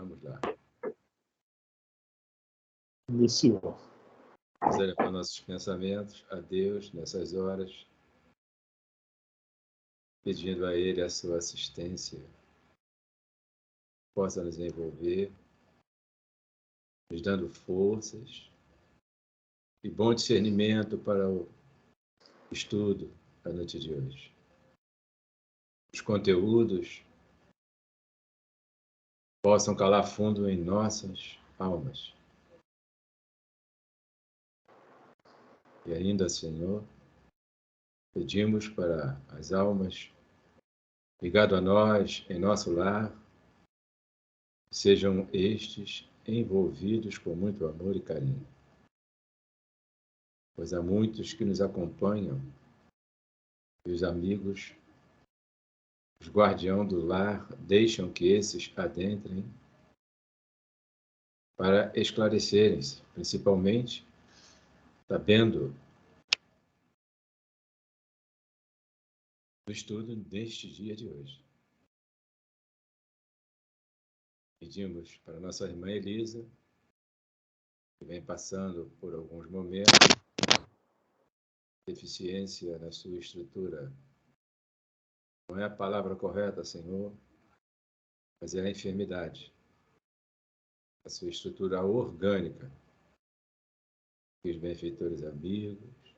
Vamos lá. Iniciou. Vamos elevar nossos pensamentos a Deus nessas horas, pedindo a Ele a sua assistência, possa nos envolver, nos dando forças e bom discernimento para o estudo da noite de hoje. Os conteúdos possam calar fundo em nossas almas. E ainda, Senhor, pedimos para as almas ligadas a nós, em nosso lar, sejam estes envolvidos com muito amor e carinho. Pois há muitos que nos acompanham, e os amigos, os guardiãos do lar, deixam que esses adentrem para esclarecerem-se, principalmente sabendo do estudo deste dia de hoje. Pedimos para nossa irmã Elisa, que vem passando por alguns momentos de deficiência na sua estrutura. Não é a palavra correta, Senhor, mas é a enfermidade. A sua estrutura orgânica. Que os benfeitores amigos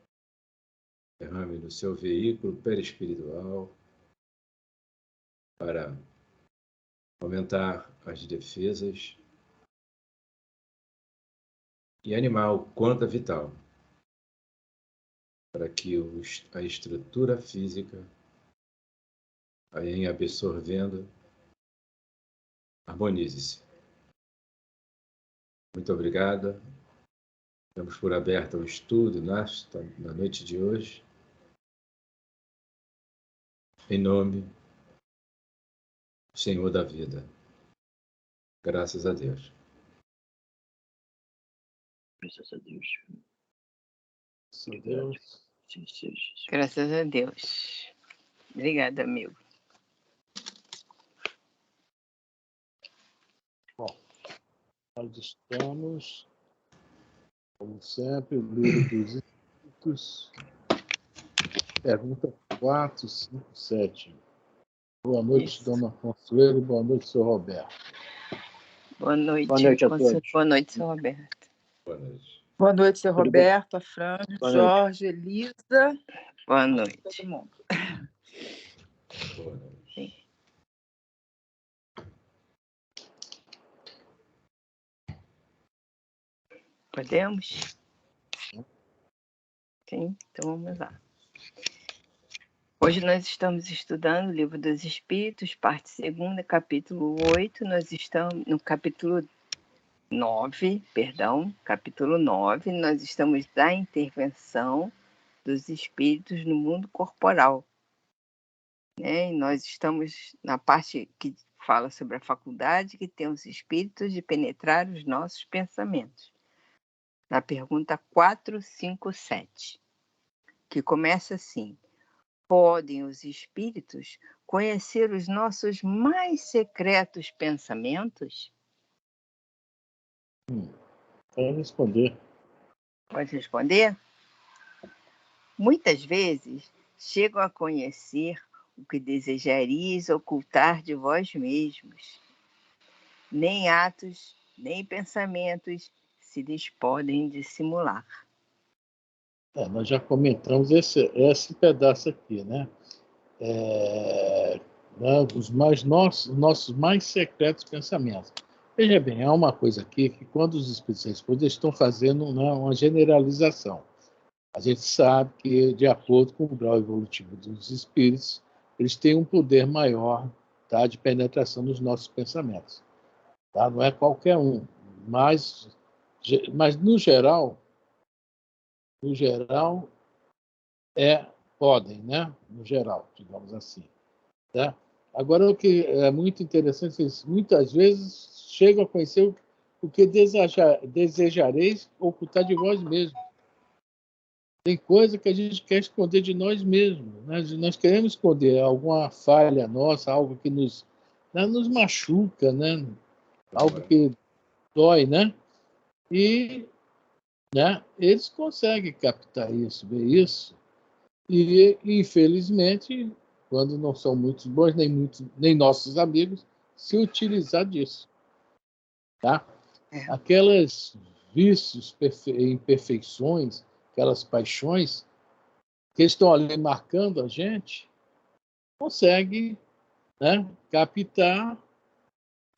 derrame no seu veículo perispiritual para aumentar as defesas e animar o quanto é vital para que a estrutura física, aí absorvendo, harmonize-se. Muito obrigado. Damos por aberto o estudo na noite de hoje. Em nome do Senhor da vida. Graças a Deus. Graças a Deus. Deus. Sim, seja. Graças a Deus. Obrigada, amigo. Bom, nós estamos, como sempre, o livro dos Espíritos, pergunta 457. Boa noite, Isso. dona Consuelo, boa noite, senhor Roberto. Boa noite. Boa noite a todos. Boa noite, seu Roberto. Boa noite. Boa noite, seu Tudo bem? Roberto, a Fran, Boa Jorge, Elisa, Boa noite. todo mundo. Boa noite. Sim. Podemos? Sim, então vamos lá. Hoje nós estamos estudando o Livro dos Espíritos, parte 2ª, capítulo 8. Nós estamos no capítulo 9, capítulo 9. Nós estamos da intervenção dos espíritos no mundo corporal. Né? E nós estamos na parte que fala sobre a faculdade que tem os espíritos de penetrar os nossos pensamentos. Na pergunta 457, que começa assim: podem os espíritos conhecer os nossos mais secretos pensamentos? Pode responder. Pode responder? Muitas vezes chegam a conhecer o que desejarias ocultar de vós mesmos. Nem atos, nem pensamentos se lhes podem dissimular. Nós já comentamos esse pedaço aqui, né? Os nossos mais secretos pensamentos. Veja bem, há uma coisa aqui que quando os espíritos respondem, eles estão fazendo uma generalização. A gente sabe que, de acordo com o grau evolutivo dos espíritos, eles têm um poder maior, tá, de penetração nos nossos pensamentos. Tá? Não é qualquer um, mas no geral, podem, né? No geral, digamos assim. Tá? Agora, o que é muito interessante, muitas vezes chegam a conhecer o que desejareis ocultar de vós mesmos. Tem coisa que a gente quer esconder de nós mesmos. Né? Nós queremos esconder alguma falha nossa, algo que nos machuca, né? algo que dói, né? E, né, eles conseguem captar isso, ver isso, e, infelizmente, quando não são muito bons, nem nossos amigos, se utilizar disso. Tá? Aquelas vícios, imperfeições, aquelas paixões que estão ali marcando a gente, consegue, né, captar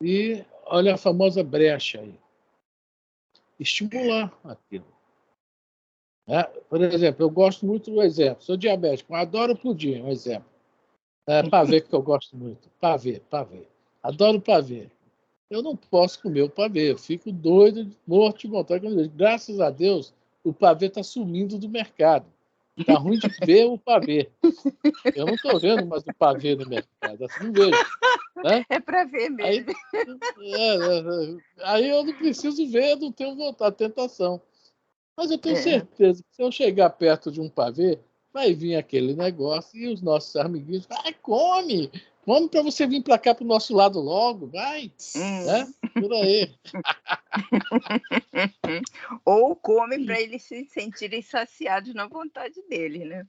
e, olha a famosa brecha aí, estimular aquilo. Né? Por exemplo, eu gosto muito do exemplo, sou diabético, adoro pudim, um exemplo. Pavê que eu gosto muito, pavê. Adoro pavê. Eu não posso comer o pavê, eu fico doido, morto de vontade. Graças a Deus, o pavê está sumindo do mercado. Está ruim de ver o pavê. Eu não estou vendo mais o pavê no mercado, assim não vejo. Né? É para ver mesmo. Aí eu não preciso ver, eu não tenho vontade, tentação. Mas eu tenho certeza que se eu chegar perto de um pavê, vai vir aquele negócio e os nossos amiguinhos, vai, come para você vir para cá, para o nosso lado logo, vai, né? Por aí. Ou come para eles se sentirem saciados na vontade deles, né?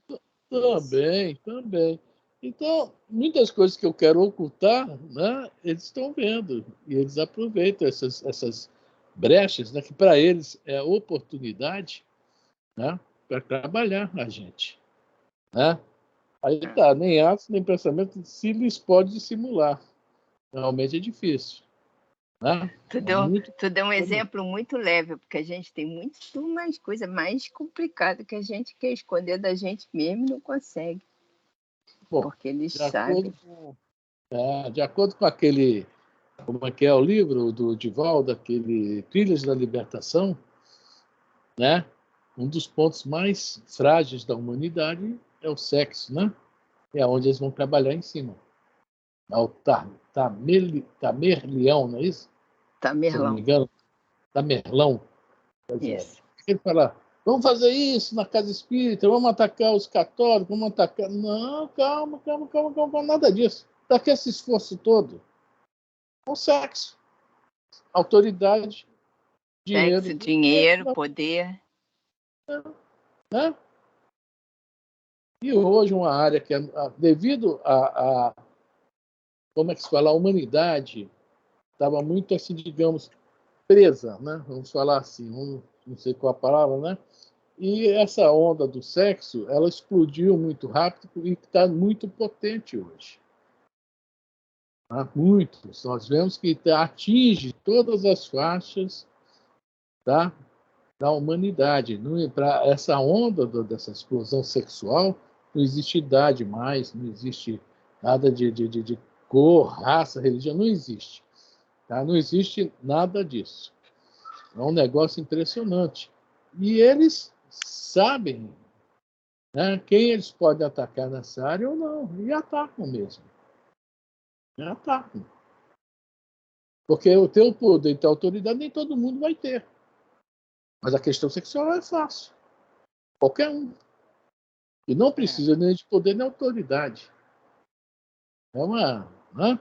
Também. Então, muitas coisas que eu quero ocultar, né, eles estão vendo e eles aproveitam essas brechas, né, que para eles é oportunidade, né, para trabalhar a gente. Né? Aí tá, nem atos, nem pensamento se lhes pode dissimular. Realmente é difícil. Né? Tu deu um exemplo muito leve, porque a gente tem muito mais coisa mais complicada que a gente quer esconder da gente mesmo e não consegue. Bom, porque eles sabem. De acordo com aquele, como é que é o livro do Divaldo, aquele Trilhas da Libertação, né? Um dos pontos mais frágeis da humanidade é o sexo, né? É onde eles vão trabalhar em cima. É o Tamerleão, não é isso? Tamerlão. Se não me engano. Tamerlão. Isso. Ele fala, vamos fazer isso na casa espírita, vamos atacar os católicos, vamos atacar... Não, calma, nada disso. Para que esse esforço todo? Com sexo, autoridade, dinheiro. Sexo, dinheiro, poder. Né? E hoje uma área que, devido a como é que se fala, a humanidade estava muito, assim, digamos, presa, né? Vamos falar assim, não sei qual a palavra, né? E essa onda do sexo, ela explodiu muito rápido e está muito potente hoje. Tá? Muito. Nós vemos que atinge todas as faixas, tá, da humanidade. Para essa onda dessa explosão sexual, não existe idade mais, não existe nada de cor, raça, religião, não existe. Tá? Não existe nada disso. É um negócio impressionante. E eles sabem, né, quem eles podem atacar nessa área ou não. E atacam mesmo. E atacam. Porque o teu poder e a autoridade nem todo mundo vai ter. Mas a questão sexual é fácil. Qualquer um. E não precisa nem de poder nem autoridade. É uma... Né?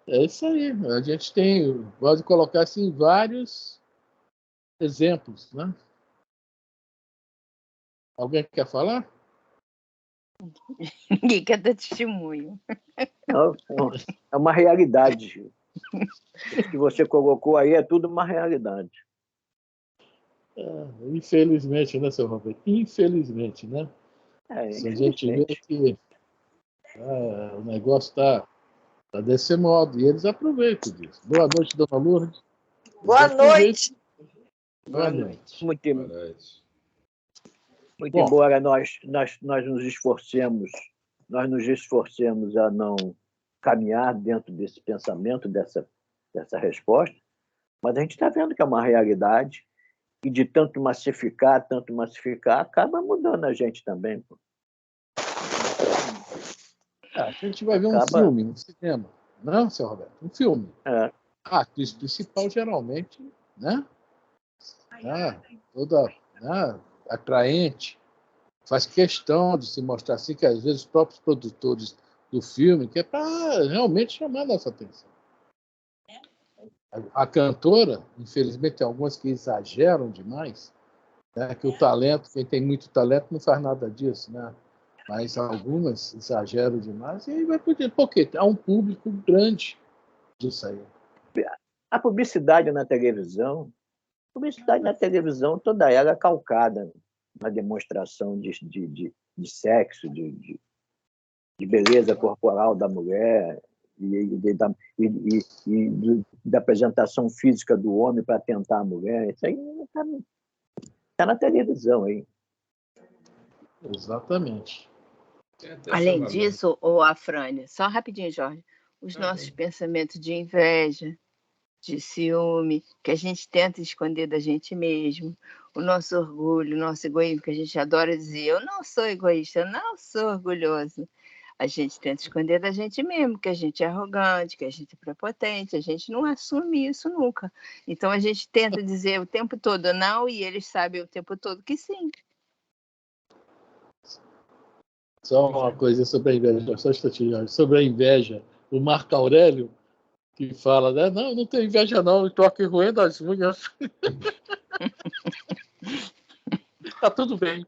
É isso aí. A gente pode colocar assim vários exemplos. Né? Alguém quer falar? Ninguém quer dar testemunho. É uma realidade. O que você colocou aí é tudo uma realidade. Infelizmente, né, seu Roberto? Infelizmente, né? Se a gente vê que o negócio está desse modo, e eles aproveitam disso. Boa noite, dona Lourdes. Boa noite. Boa noite. Muito Bom, embora nós nos esforcemos a não caminhar dentro desse pensamento, dessa resposta, mas a gente está vendo que é uma realidade e de tanto massificar, acaba mudando a gente também. Pô. A gente vai ver um filme no cinema, não, seu Roberto? Um filme. A atriz principal, geralmente, né? Toda atraente, faz questão de se mostrar assim, que às vezes os próprios produtores do filme, que é para realmente chamar a nossa atenção. A cantora, infelizmente, tem algumas que exageram demais, né? Que o talento, quem tem muito talento não faz nada disso, né? Mas algumas exageram demais e aí vai poder, porque há um público grande disso aí. A publicidade na televisão, toda ela é calcada na demonstração de sexo, de beleza corporal da mulher e da apresentação física do homem para tentar a mulher. Isso aí está na televisão aí. Exatamente. Além disso, Afrânia, só rapidinho, Jorge, os nossos pensamentos de inveja, de ciúme, que a gente tenta esconder da gente mesmo, o nosso orgulho, o nosso egoísmo, que a gente adora dizer, eu não sou egoísta, eu não sou orgulhoso. A gente tenta esconder da gente mesmo, que a gente é arrogante, que a gente é prepotente, a gente não assume isso nunca. Então a gente tenta dizer o tempo todo não e eles sabem o tempo todo que sim. Só uma coisa sobre a inveja, só um instantinho, sobre a inveja, o Marco Aurélio, que fala, né? Não tenho inveja não, estou aqui roendo as unhas. Tá tudo bem.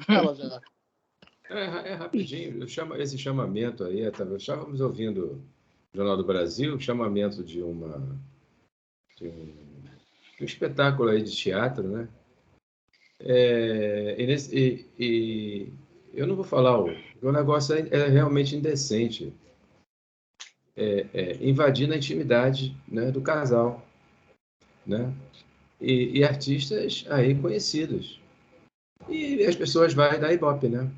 Fala já. É rapidinho, esse chamamento aí, estávamos ouvindo o Jornal do Brasil, o chamamento de um espetáculo aí de teatro, né? E eu não vou falar, o negócio é realmente indecente, invadindo a intimidade, né, do casal, né? E artistas aí conhecidos. E as pessoas vão dar ibope, né?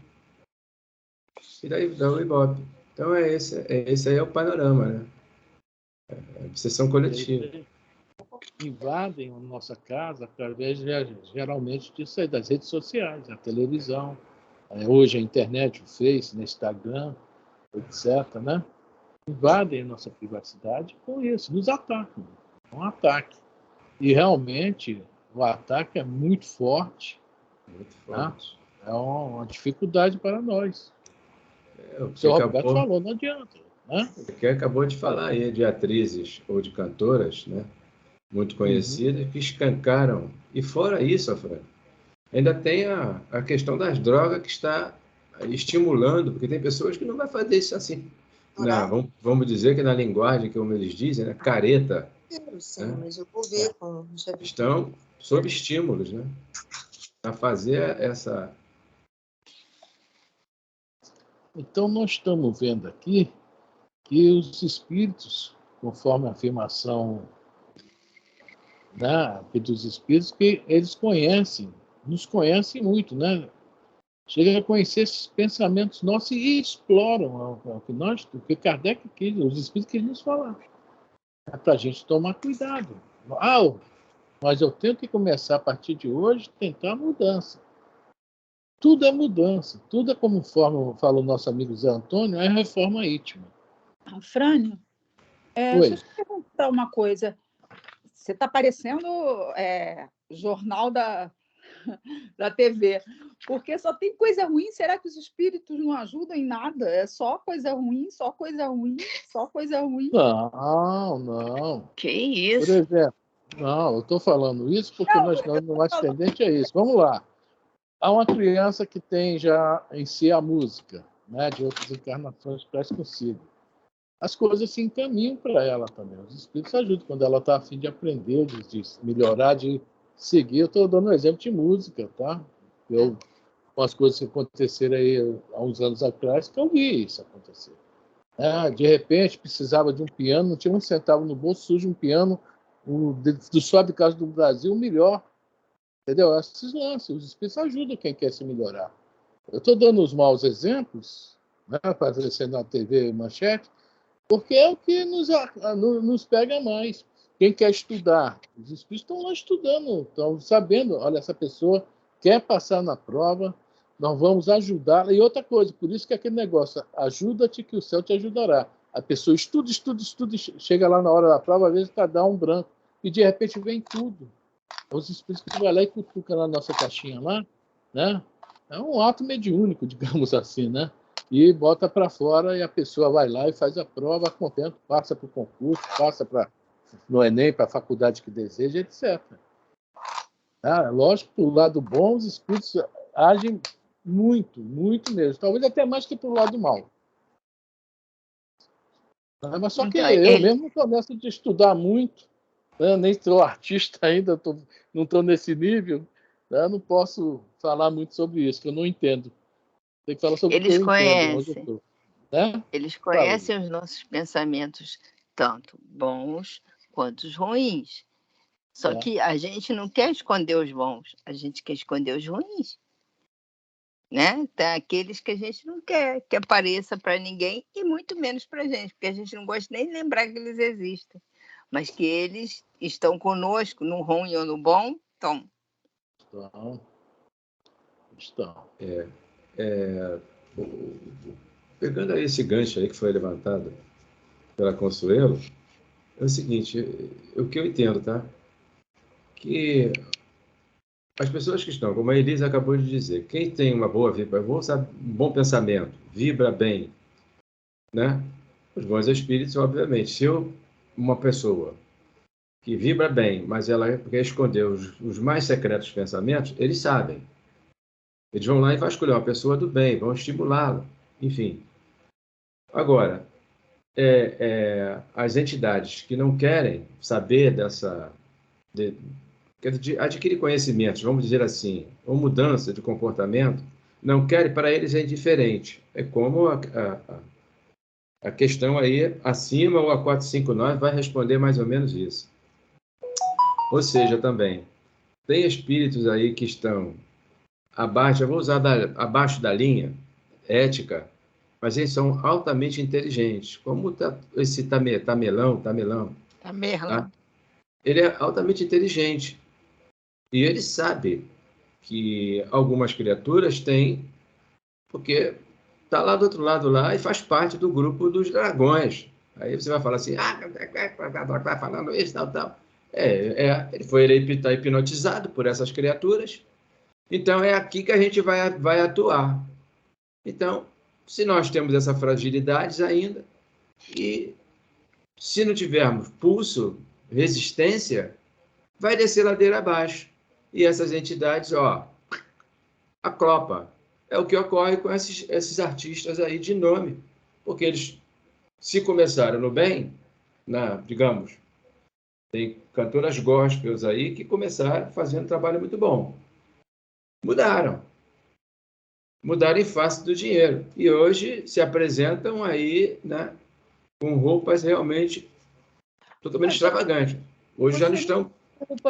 E daí dá o ibope. Então esse aí é o panorama, né? É obsessão coletiva. Invadem a nossa casa através, geralmente, disso aí, das redes sociais, a televisão, hoje a internet, o Face, o Instagram, etc., né? Invadem a nossa privacidade com isso, nos atacam. É um ataque. E realmente o ataque é muito forte. Muito forte. Né? É uma dificuldade para nós. O senhor Roberto falou, não adianta. Né? O que acabou de falar aí de atrizes ou de cantoras, né, muito conhecidas, que escancaram. E fora isso, Fran, ainda tem a questão das drogas que está estimulando, porque tem pessoas que não vai fazer isso assim. Vamos dizer que na linguagem, como eles dizem, né, careta. Sim, né? Mas eu vou ver. Estão sob estímulos, né? A fazer essa... Então, nós estamos vendo aqui que os espíritos, conforme a afirmação, né, dos espíritos, que eles nos conhecem muito, né? Chega a conhecer esses pensamentos nossos e exploram o que Kardec quis, os espíritos queriam nos falar. É para a gente tomar cuidado. Mas eu tenho que começar a partir de hoje tentar a mudança. Tudo é mudança, tudo é como fala o nosso amigo Zé Antônio, é reforma íntima. Frânio, deixa eu te perguntar uma coisa. Você está parecendo jornal da TV, porque só tem coisa ruim. Será que os espíritos não ajudam em nada? É só coisa ruim, só coisa ruim, só coisa ruim? Não. Que isso? Por exemplo, não, eu estou falando isso porque nós o mais tendente é isso. Vamos lá. Há uma criança que tem já em si a música, né, de outras encarnações traz consigo. As coisas se encaminham para ela também. Os espíritos ajudam quando ela está a fim de aprender, de melhorar, de seguir. Eu estou dando um exemplo de música, tá? Com as coisas que aconteceram aí há uns anos atrás, que eu vi isso acontecer. De repente, precisava de um piano, não tinha um centavo no bolso, surge um piano do Sobe Casa do Brasil, o melhor. Entendeu? Esses lances, os espíritos ajudam quem quer se melhorar. Eu estou dando os maus exemplos, né, aparecendo na TV Manchete, porque é o que nos pega mais. Quem quer estudar, os espíritos estão lá estudando, estão sabendo, olha, essa pessoa quer passar na prova, nós vamos ajudá-la. E outra coisa, por isso que aquele negócio, ajuda-te que o céu te ajudará. A pessoa estuda, chega lá na hora da prova, às vezes dá um branco, e de repente vem tudo. Os espíritos que vão lá e cutucam na nossa caixinha lá, né? É um ato mediúnico, digamos assim, né? E bota para fora e a pessoa vai lá e faz a prova, contente, passa para o concurso, passa para no Enem para a faculdade que deseja, etc. Lógico que do lado bom, os espíritos agem muito, muito mesmo. Talvez até mais que para o lado mal. Mas só que eu mesmo não estou nessa de estudar muito, né? Nem sou artista ainda, não estou nesse nível, né? Não posso falar muito sobre isso, que eu não entendo. Tem que falar sobre o que eu entendo, onde eu estou. Né? Eles conhecem os nossos pensamentos, tanto bons quanto os ruins. Só que a gente não quer esconder os bons, a gente quer esconder os ruins. Né? Tem aqueles que a gente não quer que apareça para ninguém e muito menos para a gente, porque a gente não gosta nem de lembrar que eles existem. Mas que eles estão conosco, no ruim ou no bom, estão. Pegando aí esse gancho aí que foi levantado pela Consuelo, é o seguinte, o que eu entendo, tá? Que as pessoas que estão, como a Elisa acabou de dizer, quem tem uma boa vibra, um bom pensamento, vibra bem, né? Os bons espíritos, obviamente. Se uma pessoa que vibra bem, mas ela quer esconder os mais secretos pensamentos, eles sabem. Eles vão lá e vão escolher uma pessoa do bem, vão estimulá-la, enfim. Agora, as entidades que não querem saber de adquirir conhecimentos, vamos dizer assim, ou mudança de comportamento, não querem, para eles é indiferente. É como a questão aí, acima, ou a 459 vai responder mais ou menos isso. Ou seja, também, tem espíritos aí que estão abaixo, eu vou usar abaixo da linha ética, mas eles são altamente inteligentes. Como esse Tamerlão, tá? Ele é altamente inteligente. E ele sabe que algumas criaturas têm, porque está lá do outro lado lá e faz parte do grupo dos dragões. Aí você vai falar assim, tá falando isso, tal. Ele foi hipnotizado por essas criaturas, então é aqui que a gente vai atuar. Então, se nós temos essa fragilidade ainda, e se não tivermos pulso, resistência, vai descer ladeira abaixo. E essas entidades, aclopa. É o que ocorre com esses artistas aí de nome, porque eles, se começaram no bem, digamos, tem cantoras gospels aí que começaram fazendo um trabalho muito bom. Mudaram em face do dinheiro. E hoje se apresentam aí, né, com roupas realmente totalmente extravagantes. Hoje já não estão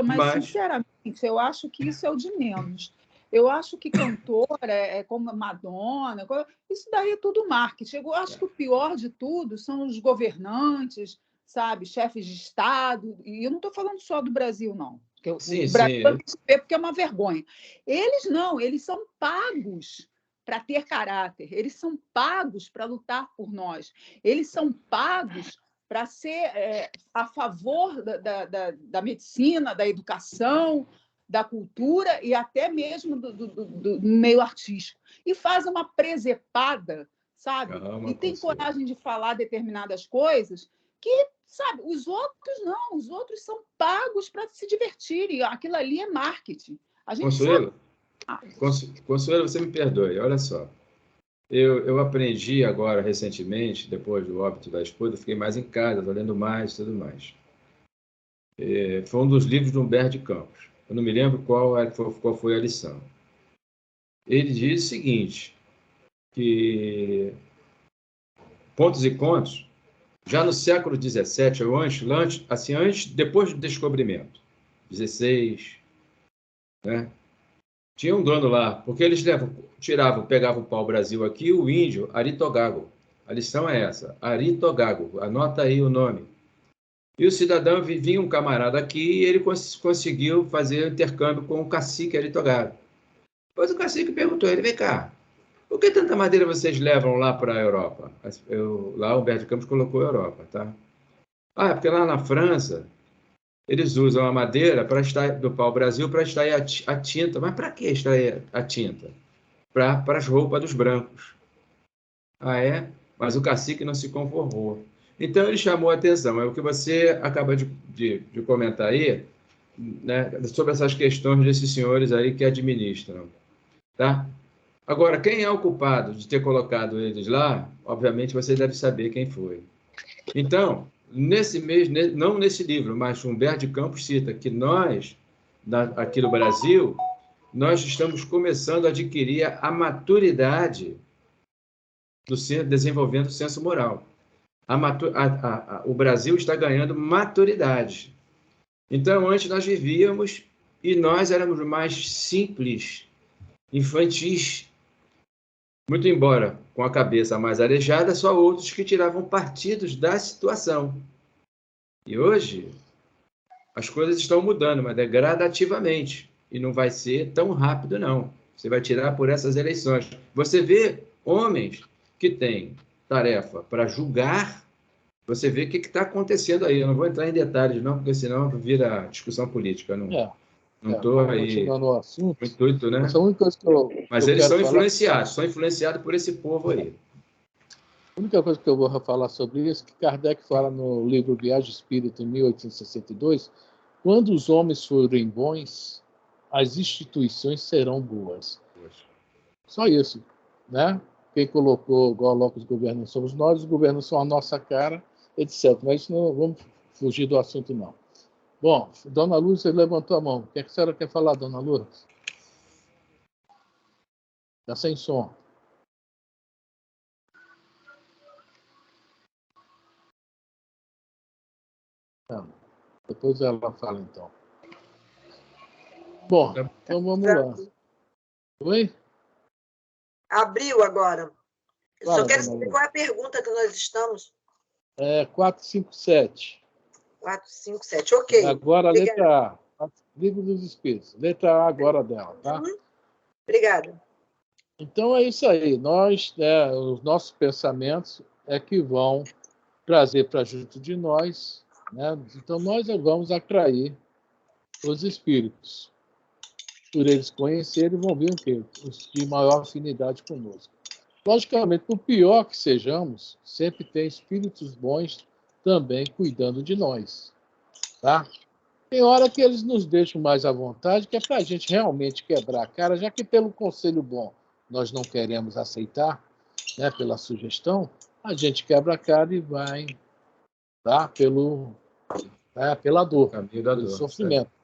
mas, sinceramente, eu acho que isso é o de menos. Eu acho que cantora, como Madonna, isso daí é tudo marketing. Eu acho que o pior de tudo são os governantes, sabe, chefes de Estado. E eu não estou falando só do Brasil, não. Sim, o Brasil tem que ver porque é uma vergonha. Eles não, eles são pagos para ter caráter. Eles são pagos para lutar por nós. Eles são pagos para ser a favor da medicina, da educação, da cultura e até mesmo do meio artístico. E faz uma presepada, sabe? E tem coragem de falar determinadas coisas que, sabe, os outros não. Os outros são pagos para se divertirem. Aquilo ali é marketing. A gente Consuelo, Consuelo, você me perdoe, olha só. Eu aprendi agora, recentemente, depois do óbito da esposa, fiquei mais em casa, estou lendo mais e tudo mais. Foi um dos livros de Humberto de Campos. Eu não me lembro qual foi a lição. Ele diz o seguinte, que pontos e contos, já no século XVII, ou depois do descobrimento, 16, né? Tinha um dono lá, porque eles pegavam o pau-brasil aqui, o índio, Aritogago. A lição é essa, Aritogago, anota aí o nome. E o cidadão, vinha um camarada aqui e ele conseguiu fazer intercâmbio com o cacique Aritogago. Depois o cacique perguntou a ele, vem cá, por que tanta madeira vocês levam lá para a Europa? Lá o Humberto de Campos colocou a Europa, tá? É porque lá na França eles usam a madeira do pau-brasil para extrair a tinta. Mas para que extrair a tinta? Para as roupas dos brancos. Mas o cacique não se conformou. Então, ele chamou a atenção. É o que você acaba de comentar aí, né, sobre essas questões desses senhores aí que administram. Tá? Agora, quem é o culpado de ter colocado eles lá, obviamente você deve saber quem foi. Então, nesse mês, não nesse livro, mas Humberto de Campos cita que nós, aqui no Brasil, nós estamos começando a adquirir a maturidade desenvolvendo o senso moral. O Brasil está ganhando maturidade. Então, antes nós vivíamos e nós éramos mais simples, infantis, muito embora com a cabeça mais arejada, só outros que tiravam partidos da situação. E hoje, as coisas estão mudando, mas é gradativamente. E não vai ser tão rápido, não. Você vai tirar por essas eleições. Você vê homens que têm tarefa para julgar, você vê o que está acontecendo aí. Eu não vou entrar em detalhes, não, porque senão vira discussão política. Não estou aí. Continuando o assunto. O intuito, né? Essa única coisa Mas eles são influenciados, são influenciados por esse povo aí. A única coisa que eu vou falar sobre isso é que Kardec fala no livro Viagem Espírita, em 1862, quando os homens forem bons, as instituições serão boas. Só isso, né? Quem coloca os governos somos nós, os governos são a nossa cara, etc. Mas não vamos fugir do assunto, não. Bom, Dona Lourdes, você levantou a mão. O que a senhora quer falar, Dona Lourdes? Está sem som. Depois ela fala, então. Bom, então vamos lá. Oi? Abriu agora. Eu Fala, só quero saber qual é a pergunta que nós estamos. 457. 457, ok. Agora a letra A. Livro dos Espíritos. Letra A agora dela, tá? Obrigada. Então é isso aí. Nós, os nossos pensamentos é que vão trazer para junto de nós, né? Então nós vamos atrair os espíritos. Por eles conhecerem, vão vir o quê? Os de maior afinidade conosco. Logicamente, por pior que sejamos, sempre tem espíritos bons também cuidando de nós. Tá? Tem hora que eles nos deixam mais à vontade, que é para a gente realmente quebrar a cara, já que pelo conselho bom nós não queremos aceitar, né, pela sugestão, a gente quebra a cara e vai, tá, pela dor, pelo sofrimento. Certo.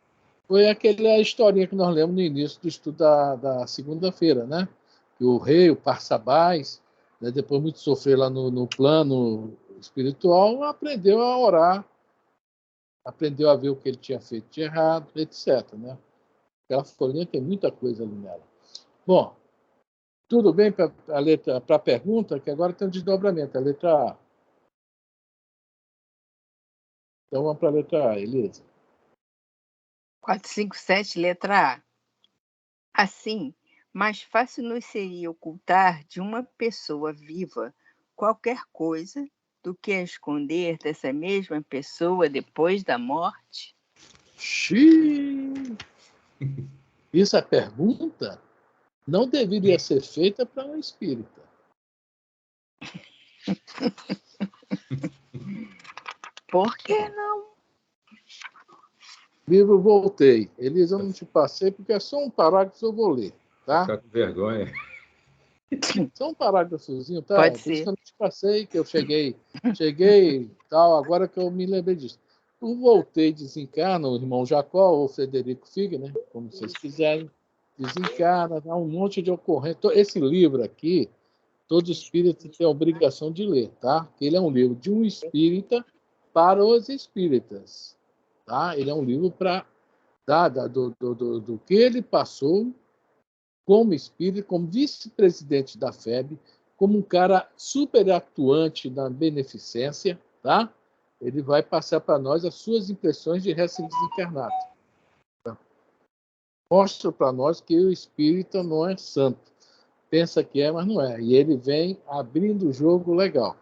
Foi aquela historinha que nós lemos no início do estudo da segunda-feira, né? Que o rei, o Parsabás, né, depois muito sofrer lá no plano espiritual, aprendeu a orar, aprendeu a ver o que ele tinha feito de errado, etc. Né? Aquela folhinha tem muita coisa ali nela. Bom, tudo bem para a pergunta, que agora tem um desdobramento, a letra A. Então vamos para a letra A, Elisa. 457, letra A. Assim, mais fácil nos seria ocultar de uma pessoa viva qualquer coisa do que a esconder dessa mesma pessoa depois da morte? Xiii! Isso é pergunta? Não deveria ser feita para um espírita. Por que não? Livro Voltei. Elisa, eu não te passei, porque é só um parágrafo que eu vou ler. Tá? Ficar com vergonha. Só um parágrafozinho, tá? Pode Por ser. isso que eu não te passei, que eu cheguei tal, agora que eu me lembrei disso. O Voltei desencarna, o irmão Jacó, ou Frederico Fig, né? Como vocês quiserem, desencarna, dá um monte de ocorrência. Esse livro aqui, todo espírita tem a obrigação de ler, tá? Ele é um livro de um espírita para os espíritas, tá? Ele é um livro para do que ele passou como espírita, como vice-presidente da FEB, como um cara super atuante na beneficência, tá? Ele vai passar para nós as suas impressões de recém-desencarnado. Tá? Mostra para nós que o espírita não é santo. Pensa que é, mas não é. E ele vem abrindo o jogo legal.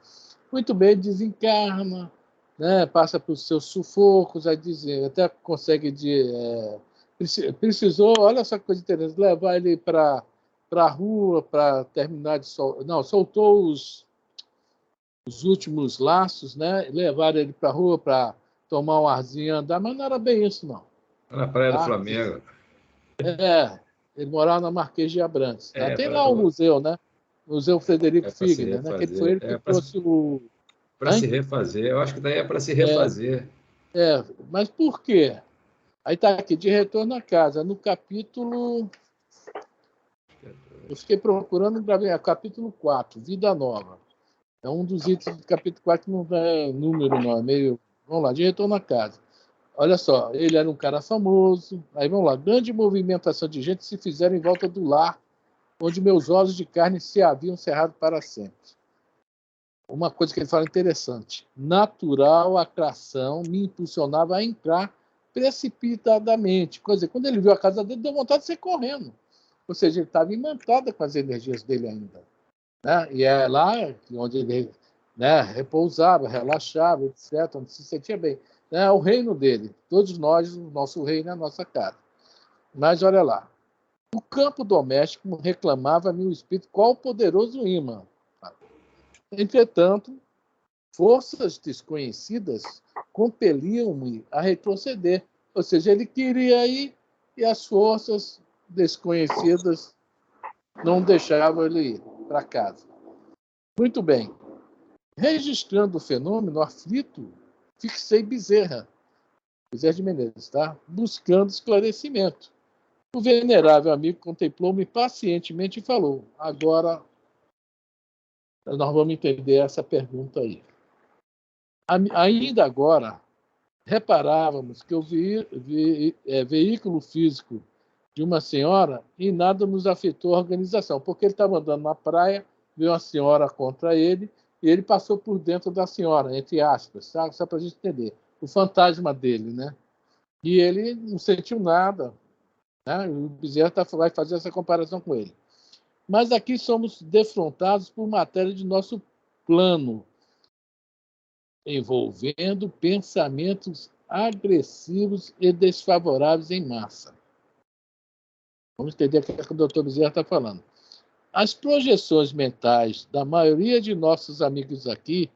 Muito bem, desencarna, né? Passa por seus sufocos, até consegue precisou, olha essa coisa interessante, levar ele para a rua para terminar de soltar. Não, soltou os últimos laços, né? Levaram ele para a rua para tomar um arzinho e andar, mas não era bem isso, não. Na Praia do Tá? Flamengo. Ele morava na Marquês de Abrantes. Tá? Tem lá o pra museu, né? Museu Frederico se Figner, né? Que foi refazer. ele que trouxe o... Para se refazer. Eu acho que daí é para se refazer. Mas por quê? Aí está aqui, de retorno à casa, no capítulo... Eu fiquei procurando para ver, capítulo 4, Vida Nova. É um dos itens do capítulo 4 que não é número, não, é meio... Vamos lá, de retorno à casa. Olha só, ele era um cara famoso. Aí vamos lá, grande movimentação de gente se fizeram em volta do lar, onde meus olhos de carne se haviam cerrado para sempre. Uma coisa que ele fala interessante. Natural atração me impulsionava a entrar precipitadamente. Quer dizer, quando ele viu a casa dele, deu vontade de sair correndo. Ou seja, ele estava imantado com as energias dele ainda. Né? E é lá onde ele, né, repousava, relaxava, etc., onde se sentia bem. É o reino dele. Todos nós, o nosso reino é a nossa casa. Mas olha lá. O campo doméstico reclamava-me o espírito qual poderoso imã. Entretanto, forças desconhecidas compeliam-me a retroceder. Ou seja, ele queria ir e as forças desconhecidas não deixavam ele ir para casa. Muito bem. Registrando o fenômeno aflito, fixei Bezerra de Menezes, tá? Buscando esclarecimento. O venerável amigo contemplou-me pacientemente e falou: agora nós vamos entender essa pergunta aí. Ainda agora, reparávamos que o veículo físico de uma senhora em nada nos afetou a organização, porque ele estava andando na praia, veio uma senhora contra ele, e ele passou por dentro da senhora, entre aspas, sabe? Só para a gente entender. O fantasma dele, né? E ele não sentiu nada. Né? O Bezerra vai fazer essa comparação com ele. Mas aqui somos defrontados por matéria de nosso plano, envolvendo pensamentos agressivos e desfavoráveis em massa. Vamos entender o que o Dr. Bezerra está falando. As projeções mentais da maioria de nossos amigos aqui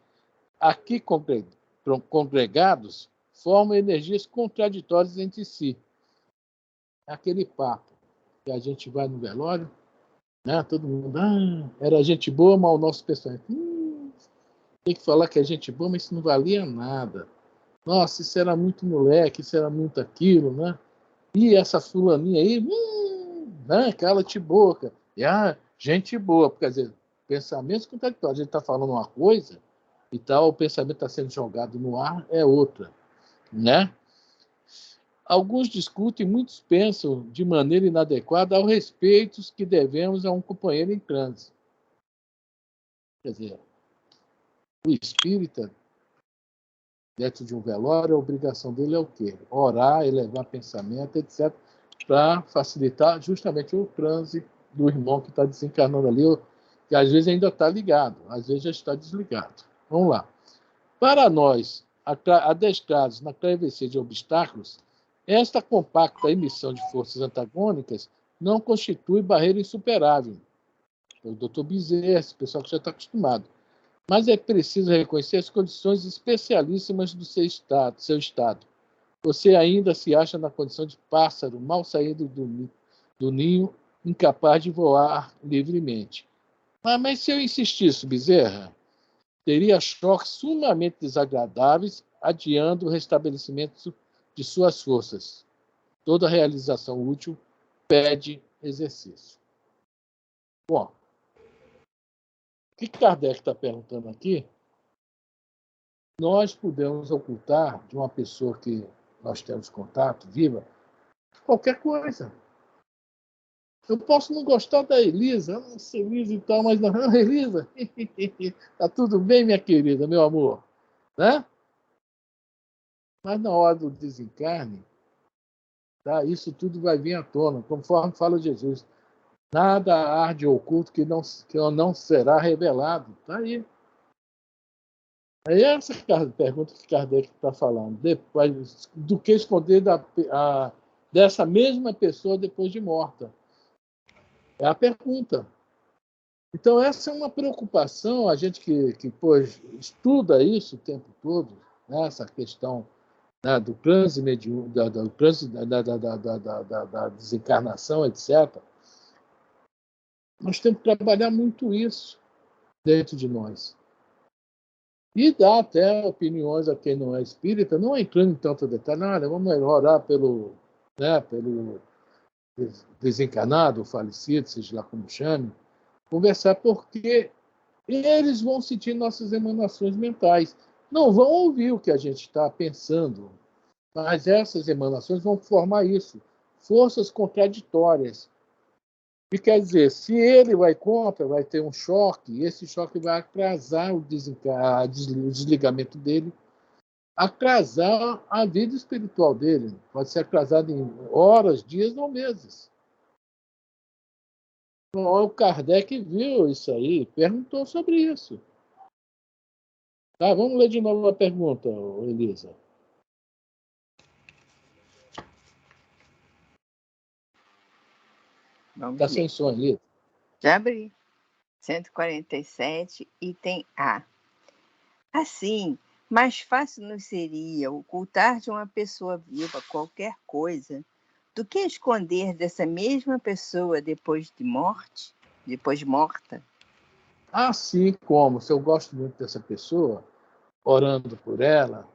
congregados, formam energias contraditórias entre si. Aquele papo que a gente vai no velório, né? Todo mundo, era gente boa, mas o nosso pensamento, tem que falar que é gente boa, mas isso não valia nada. Nossa, isso era muito moleque, isso era muito aquilo, né? E essa fulaninha aí, né? Cala-te boca. E gente boa, quer dizer, pensamentos contraditórios. A gente está falando uma coisa e tal, o pensamento está sendo jogado no ar, é outra, né? Alguns discutem, muitos pensam de maneira inadequada ao respeito que devemos a um companheiro em trânsito. Quer dizer, o espírita, dentro de um velório, a obrigação dele é o quê? Orar, elevar pensamento, etc., para facilitar justamente o trânsito do irmão que está desencarnando ali, que às vezes ainda está ligado, às vezes já está desligado. Vamos lá. Para nós, adestrados na travessia de obstáculos, esta compacta emissão de forças antagônicas não constitui barreira insuperável. O Dr. Bezerra, esse pessoal que já está acostumado. Mas é preciso reconhecer as condições especialíssimas do seu estado. Você ainda se acha na condição de pássaro mal saído do ninho, incapaz de voar livremente. Mas se eu insistisse, Bezerra, teria choques sumamente desagradáveis, adiando o restabelecimento de suas forças. Toda realização útil pede exercício. Bom, o que Kardec está perguntando aqui? Nós podemos ocultar de uma pessoa que nós temos contato, viva, qualquer coisa. Eu posso não gostar da Elisa, não sei Elisa e tal, mas não, Elisa, tá tudo bem, minha querida, meu amor, né? Mas na hora do desencarne, tá? Isso tudo vai vir à tona, conforme fala Jesus. Nada arde oculto que não será revelado. Tá aí. Aí é essa pergunta que Kardec está falando. Depois, do que esconder dessa mesma pessoa depois de morta? É a pergunta. Então, essa é uma preocupação, a gente que estuda isso o tempo todo, né, essa questão, né, do transe mediúnico, da desencarnação, etc. Nós temos que trabalhar muito isso dentro de nós. E dá até opiniões a quem não é espírita, não entrando em tanto detalhe, olha, vamos orar pelo desencarnado, falecido, seja lá como chame, conversar, porque eles vão sentir nossas emanações mentais. Não vão ouvir o que a gente está pensando, mas essas emanações vão formar isso, forças contraditórias. E quer dizer, se ele vai contra, vai ter um choque, e esse choque vai atrasar o desligamento dele, atrasar a vida espiritual dele. Pode ser atrasado em horas, dias ou meses. Então, o Kardec viu isso aí, perguntou sobre isso. Tá, vamos ler de novo a pergunta, Elisa. Está sem som, Elisa. Já abri. 147, item A. Assim, mais fácil nos seria ocultar de uma pessoa viva qualquer coisa do que esconder dessa mesma pessoa depois de morta. Assim como, se eu gosto muito dessa pessoa, orando por ela,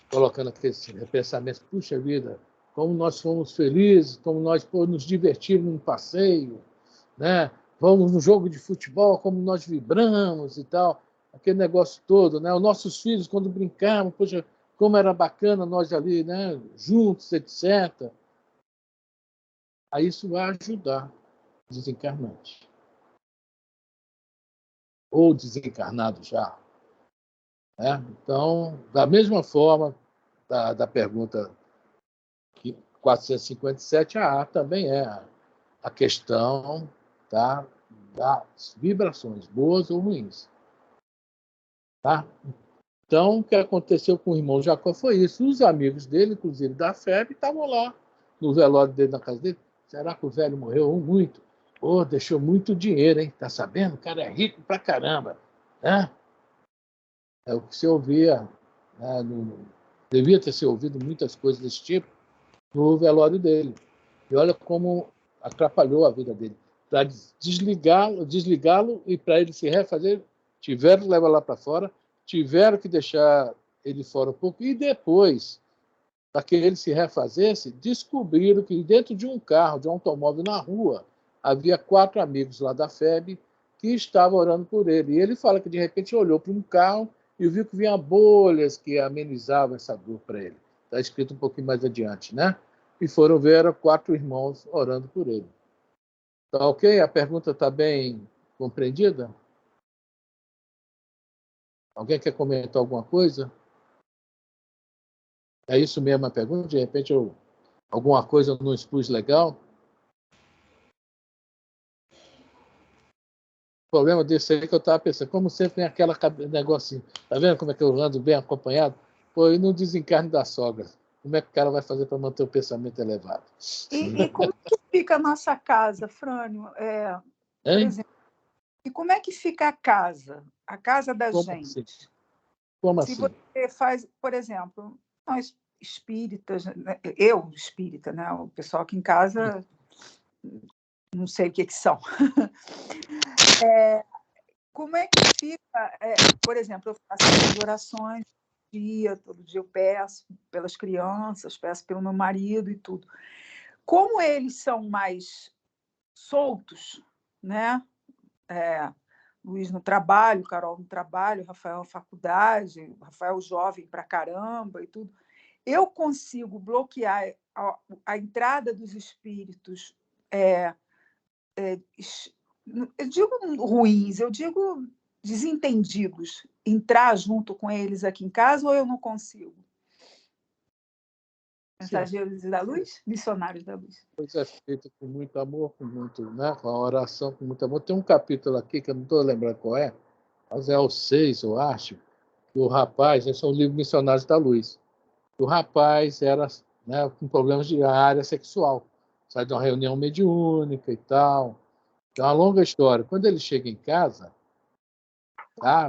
colocando aqueles pensamentos, puxa vida, como nós fomos felizes, como nós nos divertimos num passeio, né? Vamos no jogo de futebol, como nós vibramos e tal, aquele negócio todo, né? Os nossos filhos, quando brincavam, poxa, como era bacana nós ali, né? Juntos, etc. Aí isso vai ajudar o desencarnante. Ou desencarnado já. Né? Então, da mesma forma da pergunta 457, a A também é a questão das vibrações, boas ou ruins. Tá? Então, o que aconteceu com o irmão Jacó foi isso. Os amigos dele, inclusive da FEB, estavam lá no velório dele, na casa dele. Será que o velho morreu? Muito. Pô, deixou muito dinheiro, hein? Tá sabendo? O cara é rico pra caramba. Né? É o que se ouvia, né? Devia ter se ouvido muitas coisas desse tipo no velório dele. E olha como atrapalhou a vida dele. Para desligá-lo e para ele se refazer, tiveram que levar lá para fora, tiveram que deixar ele fora um pouco, e depois, para que ele se refazesse, descobriram que dentro de um carro, de um automóvel na rua, havia 4 amigos lá da FEB que estavam orando por ele. E ele fala que de repente olhou para um carro e viu que vinha bolhas que amenizavam essa dor para ele. Está escrito um pouquinho mais adiante, né? E foram ver 4 irmãos orando por ele. Tá ok? A pergunta está bem compreendida? Alguém quer comentar alguma coisa? É isso mesmo a pergunta? De repente alguma coisa eu não expus legal? O problema desse aí é que eu estava pensando, como sempre tem aquela negocinho, tá vendo como é que eu ando bem acompanhado? Pô, e no desencarne da sogra, como é que o cara vai fazer para manter o pensamento elevado? E como é que fica a nossa casa, Frânio? Por exemplo, e como é que fica a casa da como gente? Assim? Como Se assim? você faz, por exemplo, nós espíritas, né? Eu espírita, né? O pessoal aqui em casa, não sei o que são. Como é que fica, por exemplo, eu faço as orações todo dia eu peço pelas crianças, peço pelo meu marido e tudo. Como eles são mais soltos, né? Luiz no trabalho, Carol no trabalho, Rafael na faculdade, Rafael jovem pra caramba e tudo. Eu consigo bloquear a entrada dos espíritos, eu digo ruins, eu digo desentendidos, entrar junto com eles aqui em casa, ou eu não consigo? Mensageiros da luz? Missionários da luz. Coisa é feita com muito amor, com muito, né? Com a oração, com muito amor. Tem um capítulo aqui que eu não estou lembrando qual é, mas é o 6, eu acho, que o rapaz, esse é um livro Missionários da Luz. O rapaz era, né, com problemas de área sexual. Sai de uma reunião mediúnica e tal. É uma longa história. Quando ele chega em casa,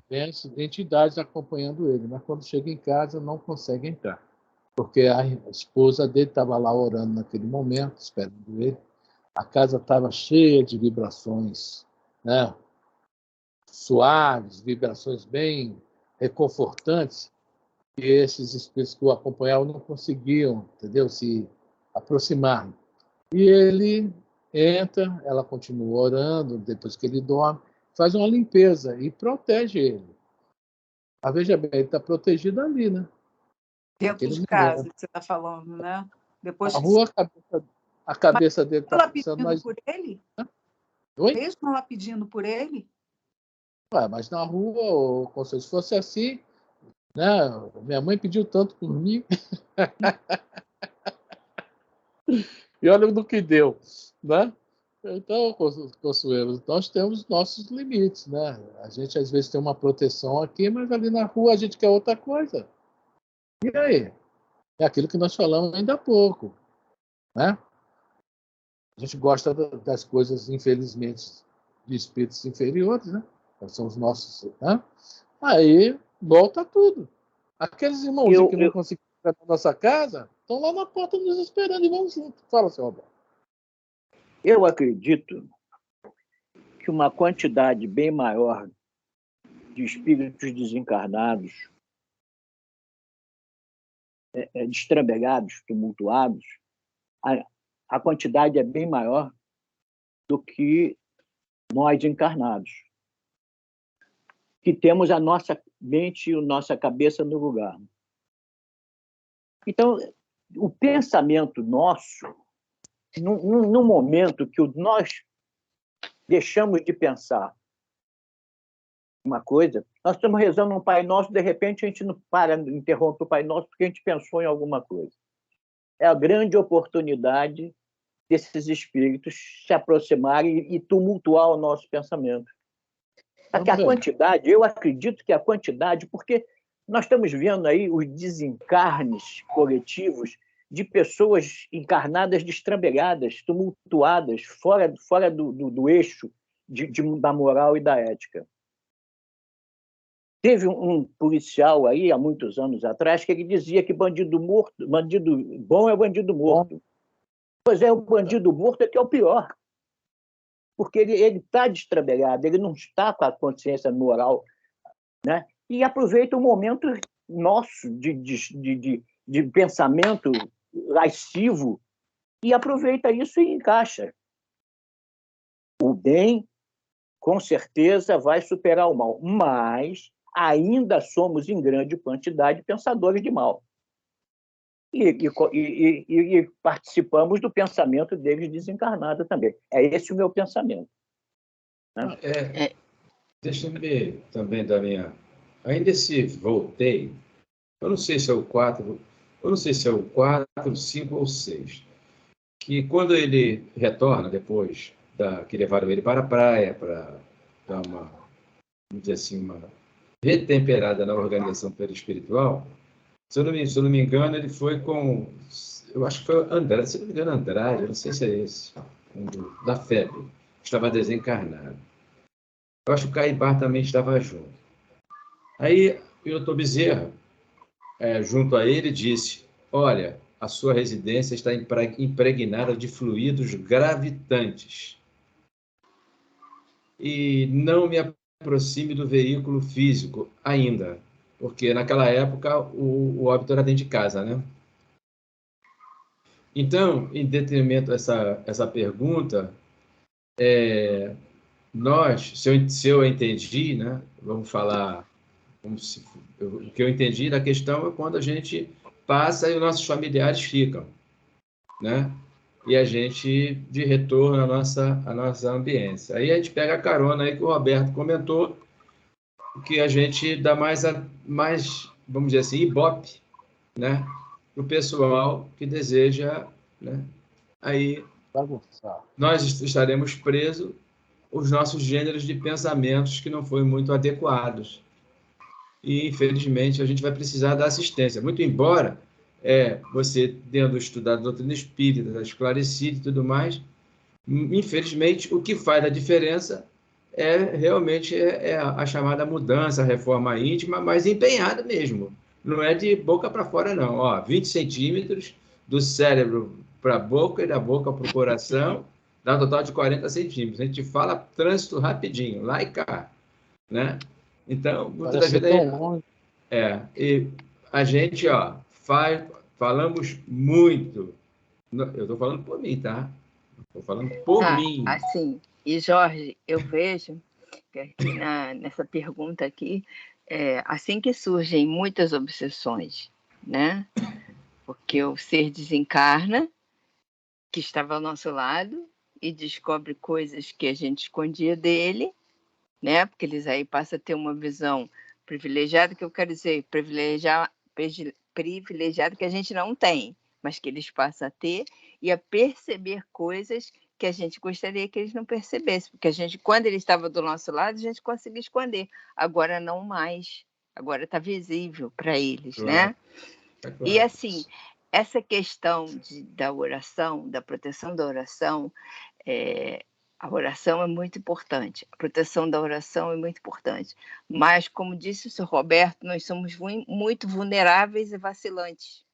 vem as entidades acompanhando ele, mas quando chega em casa não consegue entrar, porque a esposa dele estava lá orando naquele momento, esperando ele. A casa estava cheia de vibrações, né, suaves, vibrações bem reconfortantes, e esses espíritos que o acompanhavam não conseguiam, entendeu, se aproximar. E ele entra, ela continua orando, depois que ele dorme, faz uma limpeza e protege ele. Veja bem, ele está protegido ali, né? Dentro de casa, que você está falando, né? Depois na rua, a cabeça dele está ela pensando... pedindo por ele? Oi? Mesmo ela pedindo por ele? Mas na rua, como se fosse assim, né? Minha mãe pediu tanto por mim. E olha no que deu, né? Então, Consuelo, nós temos nossos limites, né? A gente às vezes tem uma proteção aqui, mas ali na rua a gente quer outra coisa. E aí? É aquilo que nós falamos ainda há pouco, né? A gente gosta das coisas, infelizmente, de espíritos inferiores, né? São os nossos, né? Aí volta tudo. Aqueles irmãozinhos que não conseguiram entrar na nossa casa estão lá na porta nos esperando e vamos junto. Fala, senhor Roberto. Eu acredito que uma quantidade bem maior de espíritos desencarnados, destrambelhados, tumultuados, a quantidade é bem maior do que nós encarnados, que temos a nossa mente e a nossa cabeça no lugar. Então, o pensamento nosso, no momento que nós deixamos de pensar uma coisa, nós estamos rezando um Pai Nosso, de repente a gente não interrompe o Pai Nosso porque a gente pensou em alguma coisa. É a grande oportunidade desses espíritos se aproximarem e tumultuar o nosso pensamento. Porque a quantidade, eu acredito que a quantidade, porque nós estamos vendo aí os desencarnes coletivos de pessoas encarnadas destrambelhadas, tumultuadas, fora do eixo da moral e da ética. Teve um policial aí, há muitos anos atrás, que ele dizia que bandido bom é bandido morto. Pois é, o bandido morto é que é o pior. Porque ele está destrambelhado, ele não está com a consciência moral, né? E aproveita o momento nosso de pensamento lascivo e aproveita isso e encaixa. O bem, com certeza, vai superar o mal, mas ainda somos, em grande quantidade, pensadores de mal. E participamos do pensamento deles desencarnado também. É esse o meu pensamento. Né? Deixa-me também dar minha... Ainda esse voltei, eu não sei se é o 4, eu não sei se é o 4, 5 ou 6, que quando ele retorna depois que levaram ele para a praia para dar uma, vamos dizer assim, uma retemperada na organização perispiritual, se eu não me engano, ele foi com, eu acho que foi Andrade, se não me engano, Andrade, eu não sei se é esse, da febre, estava desencarnado. Eu acho que o Caibar também estava junto. Aí o doutor Bezerra, junto a ele, disse: olha, a sua residência está impregnada de fluidos gravitantes. E não me aproxime do veículo físico ainda, porque naquela época o óbito era dentro de casa, né? Então, em detrimento essa pergunta, se eu entendi, né? Vamos falar, o que eu entendi da questão é quando a gente passa e os nossos familiares ficam, né? E a gente de retorno à nossa ambiência. Aí a gente pega a carona aí que o Roberto comentou, que a gente dá mais, vamos dizer assim, ibope, né? Para o pessoal que deseja, né? Aí nós estaremos presos os nossos gêneros de pensamentos que não foram muito adequados. E, infelizmente, a gente vai precisar da assistência. Muito embora você, tendo estudado a doutrina espírita, esclarecido e tudo mais, Infelizmente, o que faz a diferença realmente a chamada mudança, a reforma íntima, mas empenhada mesmo. Não é de boca para fora, não. Ó, 20 centímetros do cérebro para a boca e da boca para o coração, dá um total de 40 centímetros. A gente fala trânsito rapidinho, lá e cá, né? Então, muitas das vezes... e a gente, falamos muito. Eu estou falando por mim, tá? Estou falando por mim. Assim, e Jorge, eu vejo que aqui nessa pergunta aqui, assim que surgem muitas obsessões, né? Porque o ser desencarna, que estava ao nosso lado, e descobre coisas que a gente escondia dele, né? Porque eles aí passam a ter uma visão privilegiada, que eu quero dizer, privilegiada que a gente não tem, mas que eles passam a ter, e a perceber coisas que a gente gostaria que eles não percebessem, porque a gente, quando ele estava do nosso lado, a gente conseguia esconder, agora não mais, agora está visível para eles, né? Claro. E assim, essa questão da oração, da proteção da oração, a oração é muito importante, a proteção da oração é muito importante, mas, como disse o senhor Roberto, nós somos muito vulneráveis e vacilantes.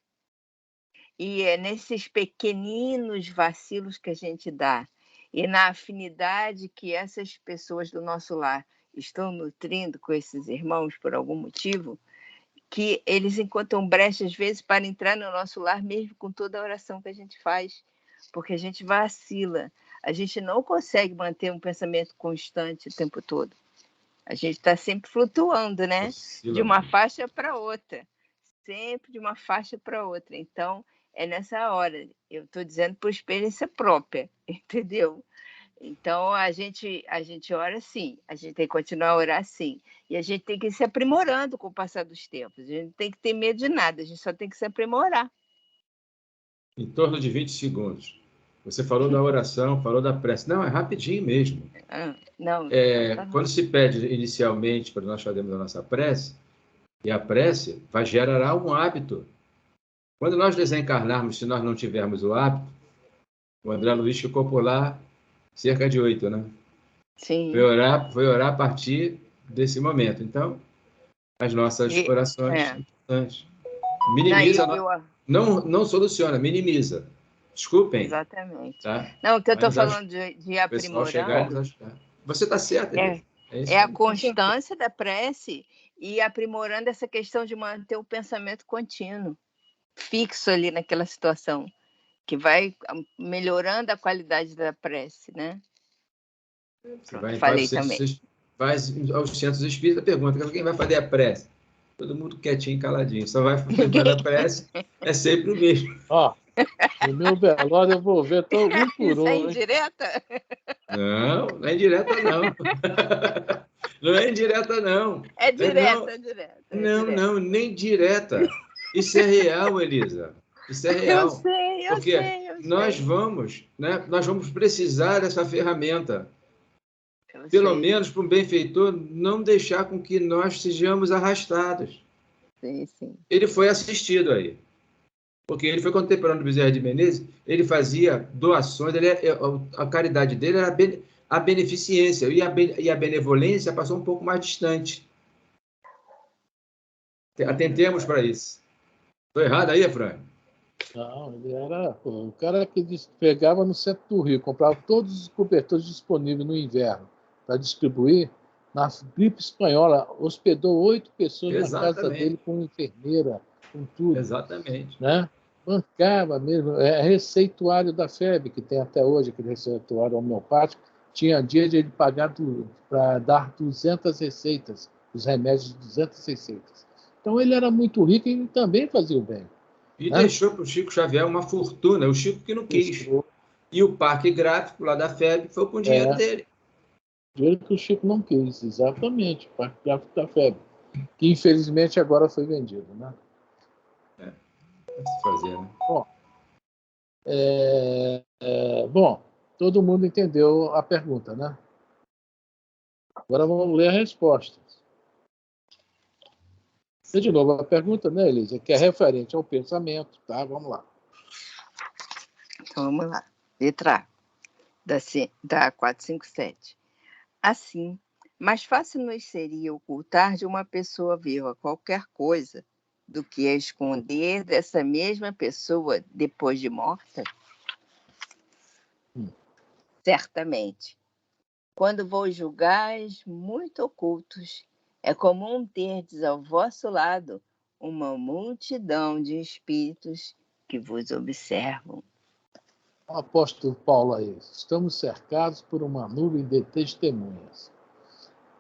E é nesses pequeninos vacilos que a gente dá, e na afinidade que essas pessoas do nosso lar estão nutrindo com esses irmãos por algum motivo, que eles encontram brecha, às vezes, para entrar no nosso lar, mesmo com toda a oração que a gente faz, porque a gente vacila. A gente não consegue manter um pensamento constante o tempo todo. A gente está sempre flutuando, né? De uma faixa para outra. Sempre de uma faixa para outra. Então, é nessa hora. Eu estou dizendo por experiência própria, entendeu? Então, a gente ora sim, a gente tem que continuar a orar sim. E a gente tem que ir se aprimorando com o passar dos tempos. A gente não tem que ter medo de nada, a gente só tem que se aprimorar. Em torno de 20 segundos. Você falou da oração, falou da prece. Não, é rapidinho mesmo. Quando se pede inicialmente para nós fazermos a nossa prece, e a prece gerará um hábito. Quando nós desencarnarmos, se nós não tivermos o hábito, o André Luiz ficou por lá cerca de 8, né? Sim. Foi orar a partir desse momento. Então, as nossas orações são importantes. Minimiza, não soluciona, minimiza. Desculpem. Exatamente. Tá? Não, o que eu estou falando de aprimorando... Você está certo, é a constância da prece e aprimorando essa questão de manter o pensamento contínuo, fixo ali naquela situação, que vai melhorando a qualidade da prece, né? Pronto, falei também. Vai aos centros espíritas, pergunta quem vai fazer a prece. Todo mundo quietinho, caladinho. Só vai fazer a prece, é sempre o mesmo. No meu velório eu vou ver todo um por um. Isso é indireta? Não é indireta, não. Não é indireta, não. É direta, é direta. Não, nem direta. Isso é real, Elisa. Isso é real. Eu sei. Porque nós vamos precisar dessa ferramenta. Pelo menos para um benfeitor não deixar com que nós sejamos arrastados. Sim. Ele foi assistido aí. Porque ele foi contemporâneo do Bezerra de Menezes, ele fazia doações, a caridade dele era a beneficência, e a benevolência passou um pouco mais distante. Atentemos para isso. Estou errado aí, Efraim? Não, ele era o cara que pegava no centro do Rio, comprava todos os cobertores disponíveis no inverno para distribuir. Na gripe espanhola, hospedou 8 pessoas na casa dele com enfermeira, com tudo. Exatamente. Né? Bancava mesmo. Receituário da FEB, que tem até hoje, aquele receituário homeopático, tinha dia de ele pagar para dar 200 receitas, os remédios de 200 receitas. Então, ele era muito rico e também fazia o bem. E deixou para o Chico Xavier uma fortuna, o Chico que não quis. E o parque gráfico lá da FEB foi com o dinheiro dele. Dinheiro que o Chico não quis, exatamente, o parque gráfico da FEB, que infelizmente agora foi vendido, né? Se fazer, né? Bom, todo mundo entendeu a pergunta, né? Agora vamos ler as respostas. E de novo a pergunta, né, Elisa? Que é referente ao pensamento, tá? Vamos lá. Então, vamos lá. Letra A. da 457. Assim, mais fácil nos seria ocultar de uma pessoa viva qualquer coisa do que esconder dessa mesma pessoa depois de morta? Certamente. Quando vos julgais muito ocultos, é comum terdes ao vosso lado uma multidão de espíritos que vos observam. O apóstolo Paulo aí, estamos cercados por uma nuvem de testemunhas.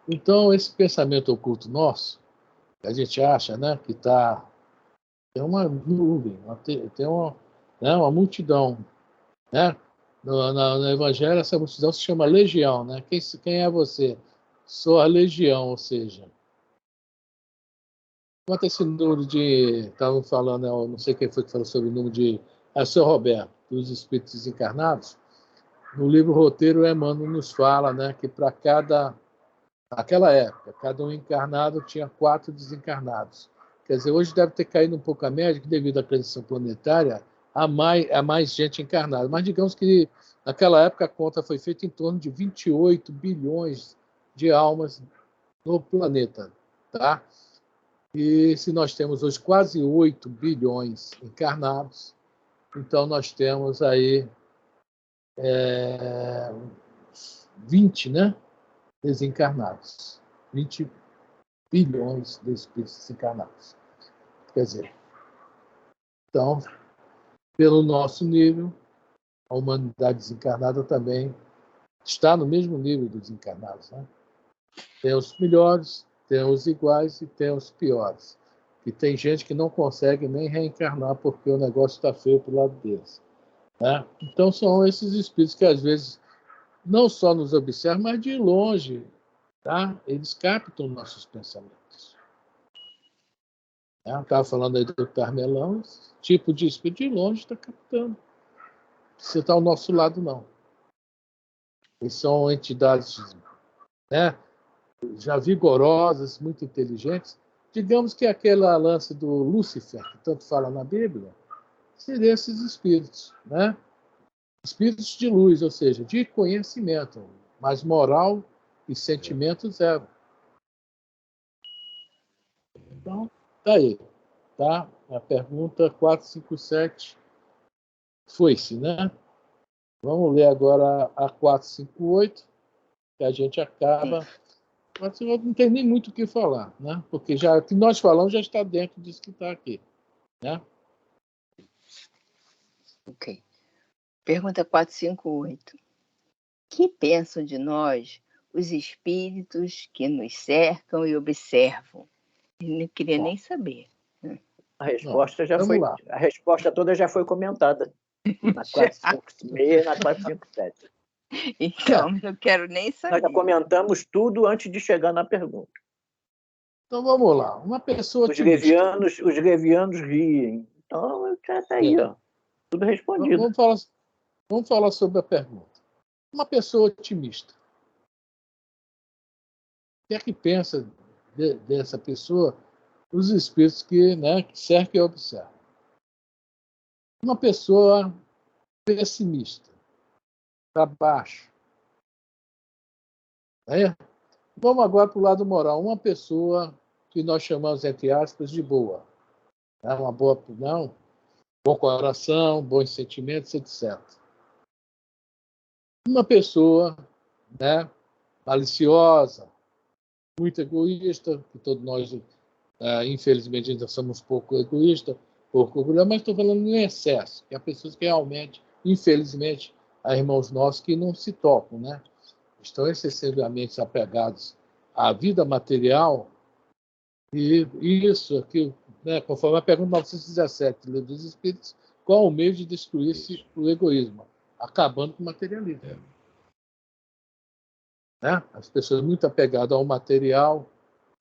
Então, esse pensamento oculto nosso, que a gente acha, né, que tem uma nuvem, tem uma multidão, né? No Evangelho, essa multidão se chama legião, né? Quem é você? Sou a legião, ou seja, quanto a esse número de... Estavam falando, não sei quem foi que falou sobre o número de... seu Roberto, dos espíritos desencarnados. No livro Roteiro, Emmanuel nos fala, né, que para naquela época, cada um encarnado tinha 4 desencarnados. Quer dizer, hoje deve ter caído um pouco a média, que devido à transição planetária, há mais gente encarnada. Mas digamos que naquela época a conta foi feita em torno de 28 bilhões de almas no planeta. Tá? E se nós temos hoje quase 8 bilhões encarnados, então nós temos aí 20, né, desencarnados. 20 bilhões de espíritos desencarnados. Quer dizer, então, pelo nosso nível, a humanidade desencarnada também está no mesmo nível dos encarnados. Né? Tem os melhores, tem os iguais e tem os piores. E tem gente que não consegue nem reencarnar porque o negócio está feio para o lado deles. Né? Então, são esses espíritos que, às vezes, não só nos observam, mas de longe, tá? Eles captam nossos pensamentos. Estava falando aí do Carmelão, esse tipo de espírito de longe está captando. Você está ao nosso lado, não. Eles são entidades, né, já vigorosas, muito inteligentes. Digamos que aquela lance do Lúcifer, que tanto fala na Bíblia, seriam esses espíritos, né? Espíritos de luz, ou seja, de conhecimento, mas moral e sentimento zero. Então, tá aí. Tá? A pergunta 457 foi-se, né? Vamos ler agora a 458, que a gente acaba. Mas não tem nem muito o que falar, né? Porque já o que nós falamos já está dentro disso que está aqui. Né? Ok. Pergunta 458. Que pensam de nós os espíritos que nos cercam e observam? Eu não queria nem saber. A resposta lá. A resposta toda já foi comentada na 456 e na 457. Então, não quero nem saber. Nós já comentamos tudo antes de chegar na pergunta. Então vamos lá. Uma pessoa os levianos riem. Então já está aí, ó, tudo respondido. Vamos falar sobre a pergunta. Uma pessoa otimista. O que é que pensa dessa pessoa os espíritos que, né, que cercam e observam? Uma pessoa pessimista, para baixo. Vamos agora para o lado moral. Uma pessoa que nós chamamos, entre aspas, de boa. Uma boa, não, bom coração, bons sentimentos, etc. Uma pessoa, né, maliciosa, muito egoísta, que todos nós, infelizmente, ainda somos pouco egoístas, pouco orgulhosos, mas estou falando em excesso, que há pessoas que realmente, infelizmente, há irmãos nossos que não se tocam, né? Estão excessivamente apegados à vida material, e isso aqui, né, conforme a pergunta 917 do Livro dos Espíritos, qual o meio de destruir-se o egoísmo? Acabando com o materialismo. Né? As pessoas muito apegadas ao material,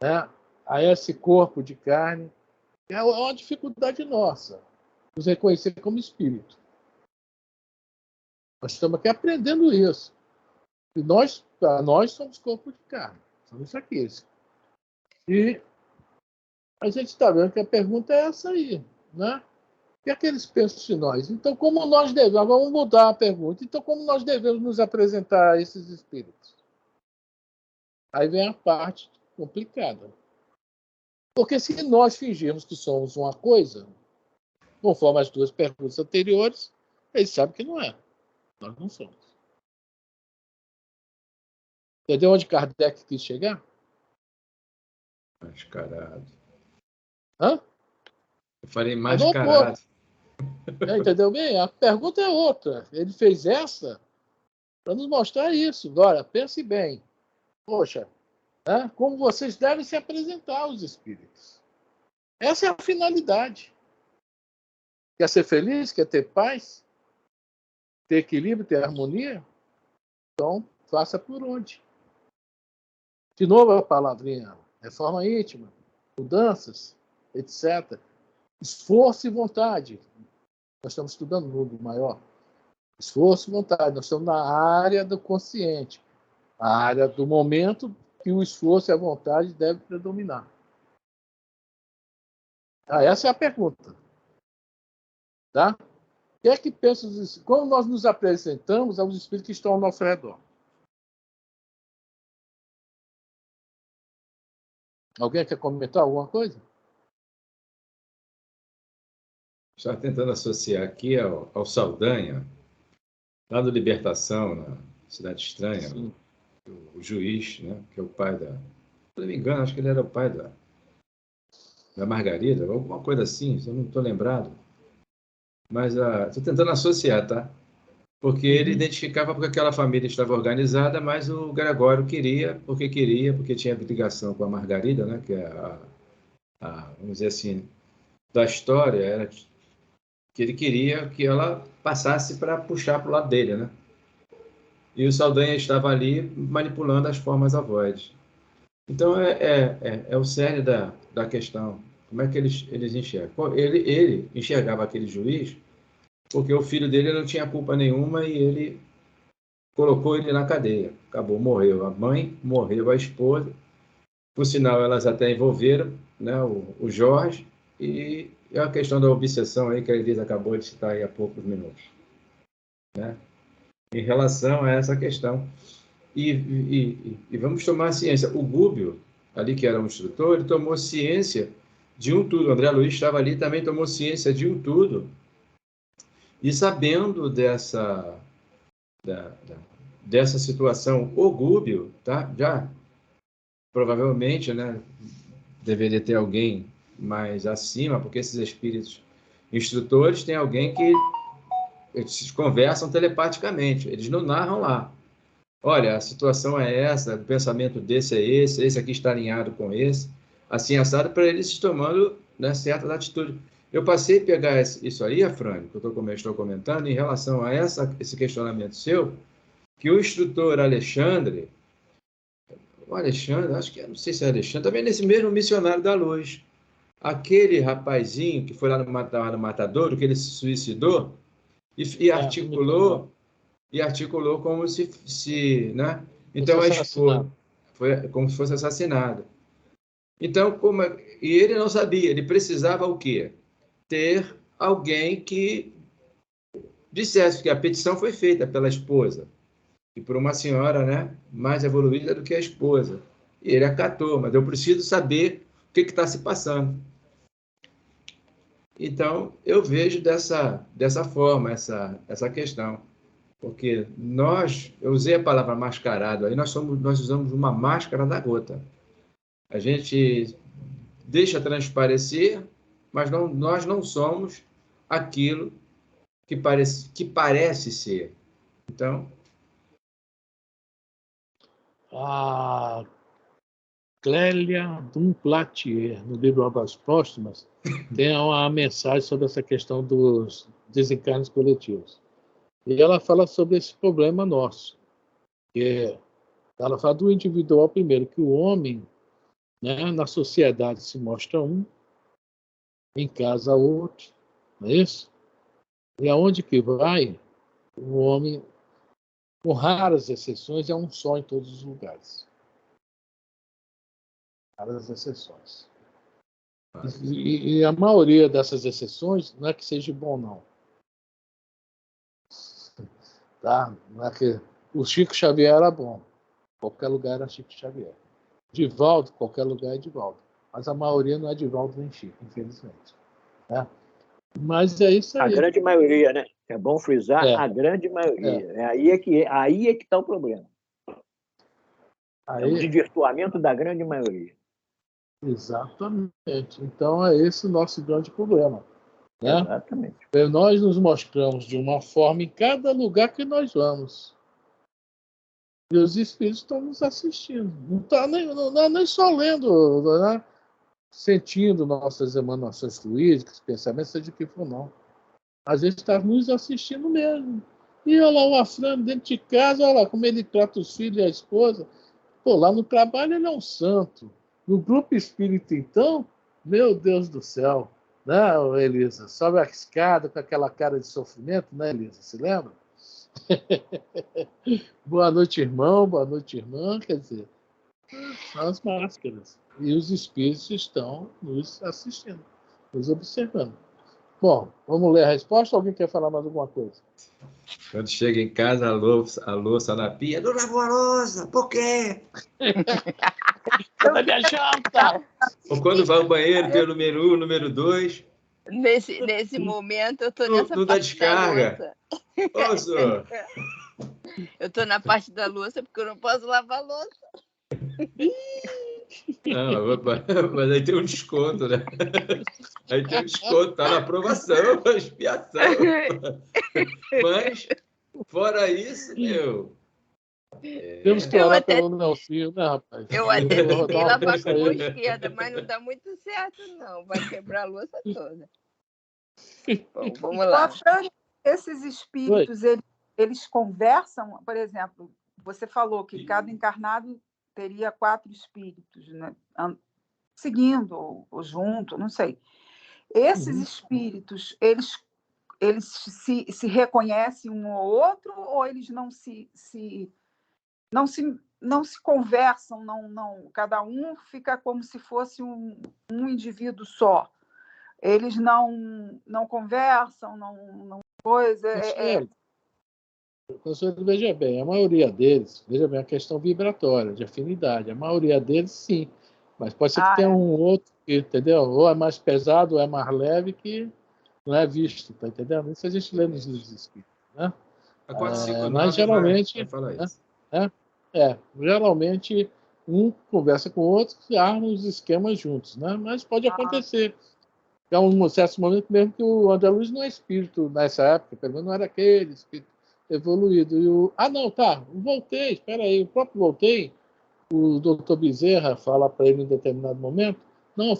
né, a esse corpo de carne, é uma dificuldade nossa, nos reconhecer como espírito. Nós estamos aqui aprendendo isso. E nós somos corpo de carne, somos isso aqui. E a gente está vendo que a pergunta é essa aí, né? O que é que eles pensam de nós? Então, como nós devemos... Vamos mudar a pergunta. Então, como nós devemos nos apresentar a esses espíritos? Aí vem a parte complicada. Porque se nós fingirmos que somos uma coisa, conforme as duas perguntas anteriores, eles sabem que não é. Nós não somos. Entendeu onde Kardec quis chegar? Mascarado. Hã? Eu falei Mas não mascarado. entendeu bem? A pergunta é outra. Ele fez essa para nos mostrar isso. Agora, pense bem. Poxa, né? Como vocês devem se apresentar aos espíritos. Essa é a finalidade. Quer ser feliz? Quer ter paz? Ter equilíbrio? Ter harmonia? Então, faça por onde? De novo a palavrinha. Reforma íntima, mudanças, etc. Esforço e vontade. Nós estamos estudando no mundo maior. Esforço e vontade. Nós estamos na área do consciente. A área do momento que o esforço e a vontade devem predominar. Essa é a pergunta. Tá? O que é que pensa os espíritos? Como nós nos apresentamos aos espíritos que estão ao nosso redor? Alguém quer comentar alguma coisa? Estava tentando associar aqui ao Saldanha, lá do Libertação, na Cidade Estranha, o juiz, né, que é o pai da... Se não me engano, acho que ele era o pai da Margarida, alguma coisa assim, eu não estou lembrado. Mas estou tentando associar, tá? Porque ele identificava porque aquela família estava organizada, mas o Gregório queria, porque tinha ligação com a Margarida, né, que é vamos dizer assim, da história, era que ele queria que ela passasse para puxar para o lado dele, né? E o Saldanha estava ali manipulando as formas avoides. Então, é o cerne da questão. Como é que eles enxergam? Ele enxergava aquele juiz porque o filho dele não tinha culpa nenhuma e ele colocou ele na cadeia. Acabou, morreu a mãe, morreu a esposa. Por sinal, elas até envolveram, né, o Jorge, e é a questão da obsessão aí que a Elisa acabou de citar aí há poucos minutos, né? Em relação a essa questão. E vamos tomar ciência. O Gúbio, ali que era um instrutor, ele tomou ciência de um tudo. O André Luiz estava ali, também tomou ciência de um tudo. E sabendo dessa situação, o Gúbio, tá? Já provavelmente, né, deveria ter alguém mais acima, porque esses espíritos instrutores têm alguém que eles conversam telepaticamente, eles não narram lá. Olha, a situação é essa, o pensamento desse é esse aqui está alinhado com esse, assim, assado, para eles tomando, né, certas atitudes. Eu passei a pegar isso aí, Afrânio, que eu estou comentando, em relação a esse questionamento seu, que o instrutor Alexandre, acho que, não sei se é Alexandre, também nesse mesmo missionário da luz, aquele rapazinho que foi lá no Matadouro, que ele se suicidou, e articulou como se né? Então a esposa foi como se fosse assassinado. Então, e ele não sabia, ele precisava o quê? Ter alguém que dissesse que a petição foi feita pela esposa e por uma senhora, né, mais evoluída do que a esposa. E ele acatou, mas eu preciso saber o que está se passando. Então, eu vejo dessa forma essa questão. Porque eu usei a palavra mascarado, aí nós usamos uma máscara da gota. A gente deixa transparecer, mas nós não somos aquilo que parece ser. Então... A Clélia Dumplatier, no livro Obras Póstumas, tem uma mensagem sobre essa questão dos desencarnes coletivos. E ela fala sobre esse problema nosso. Ela fala do individual primeiro, que o homem, né, na sociedade se mostra um, em casa outro, não é isso? E aonde que vai, o homem, com raras exceções, é um só em todos os lugares. Raras exceções. E a maioria dessas exceções não é que seja bom, não. Tá? Não é que o Chico Xavier era bom. Qualquer lugar era Chico Xavier. Divaldo, qualquer lugar é Divaldo. Mas a maioria não é Divaldo nem Chico, infelizmente. Né? Mas é isso aí. A grande maioria, né? É bom frisar, É. a grande maioria. Aí é que está o problema. É o desvirtuamento da grande maioria. Exatamente. Então é esse o nosso grande problema. Né? Exatamente. Nós nos mostramos de uma forma em cada lugar que nós vamos. E os espíritos estão nos assistindo. Não é nem só lendo, né? Sentindo nossas emanações fluídicas, pensamentos, seja o que for, não. Às vezes está nos assistindo mesmo. E olha lá o Afrânio dentro de casa, olha lá como ele trata os filhos e a esposa. Pô, lá no trabalho ele é um santo. No grupo espírita, então, meu Deus do céu. Né, Elisa? Sobe a escada com aquela cara de sofrimento, né, Elisa? Se lembra? Boa noite, irmão. Boa noite, irmã. Quer dizer, são as máscaras. E os espíritos estão nos assistindo, nos observando. Bom, vamos ler a resposta? Alguém quer falar mais alguma coisa? Quando chega em casa, a louça na pia. Não lavou a louça, por quê? Cadê minha janta? Ou quando vai ao banheiro pelo número 1, número 2. Nesse momento, eu estou nessa Não dá parte descarga. da louça. Ô, senhor. Eu estou na parte da louça porque eu não posso lavar a louça. Não, mas aí tem um desconto, né? Aí tem um desconto, tá na aprovação, expiação. Mas, fora isso, meu... Temos que orar pelo Nelsinho, né, rapaz? Eu até tentei lavar com a mão esquerda, mas não dá muito certo, não. Vai quebrar a louça toda. Bom, vamos lá. Esses espíritos, eles conversam, por exemplo, você falou que cada encarnado teria 4 espíritos, né? Seguindo ou junto, não sei. Esses espíritos, eles se reconhecem um ao outro ou eles não se conversam, não, cada um fica como se fosse um indivíduo só. Eles não conversam, não coisa. Veja bem, a maioria deles, veja bem, a questão vibratória, de afinidade, a maioria deles sim, mas pode ser que tenha um outro que, entendeu? Ou é mais pesado, ou é mais leve, que não é visto, tá entendendo? Isso a gente lê nos livros espíritos, né? Mas geralmente, vai falar isso. Geralmente um conversa com o outro e arma os esquemas juntos, né? Mas pode acontecer. Há um certo momento mesmo que o André Luiz não é espírito nessa época, pelo menos não era aquele espírito evoluído. Voltei, espera aí, o próprio Voltei, o doutor Bezerra fala para ele em determinado momento, não,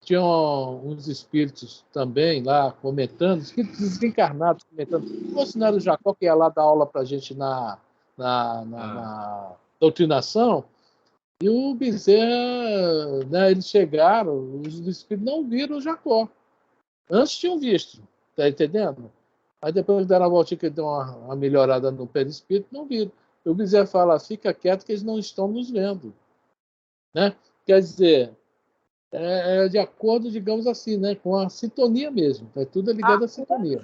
tinham uns espíritos também lá comentando, espíritos desencarnados comentando, o senhor Jacó que ia lá dar aula para a gente na doutrinação, e o Bezerra, né, eles chegaram, os espíritos não viram o Jacó. Antes tinham visto, tá entendendo? Aí depois deram a voltinha que deu uma melhorada no perispírito, não viram. O Bezerra fala, fica quieto que eles não estão nos vendo. Né? Quer dizer, de acordo, digamos assim, né, com a sintonia mesmo. É tudo ligado à sintonia.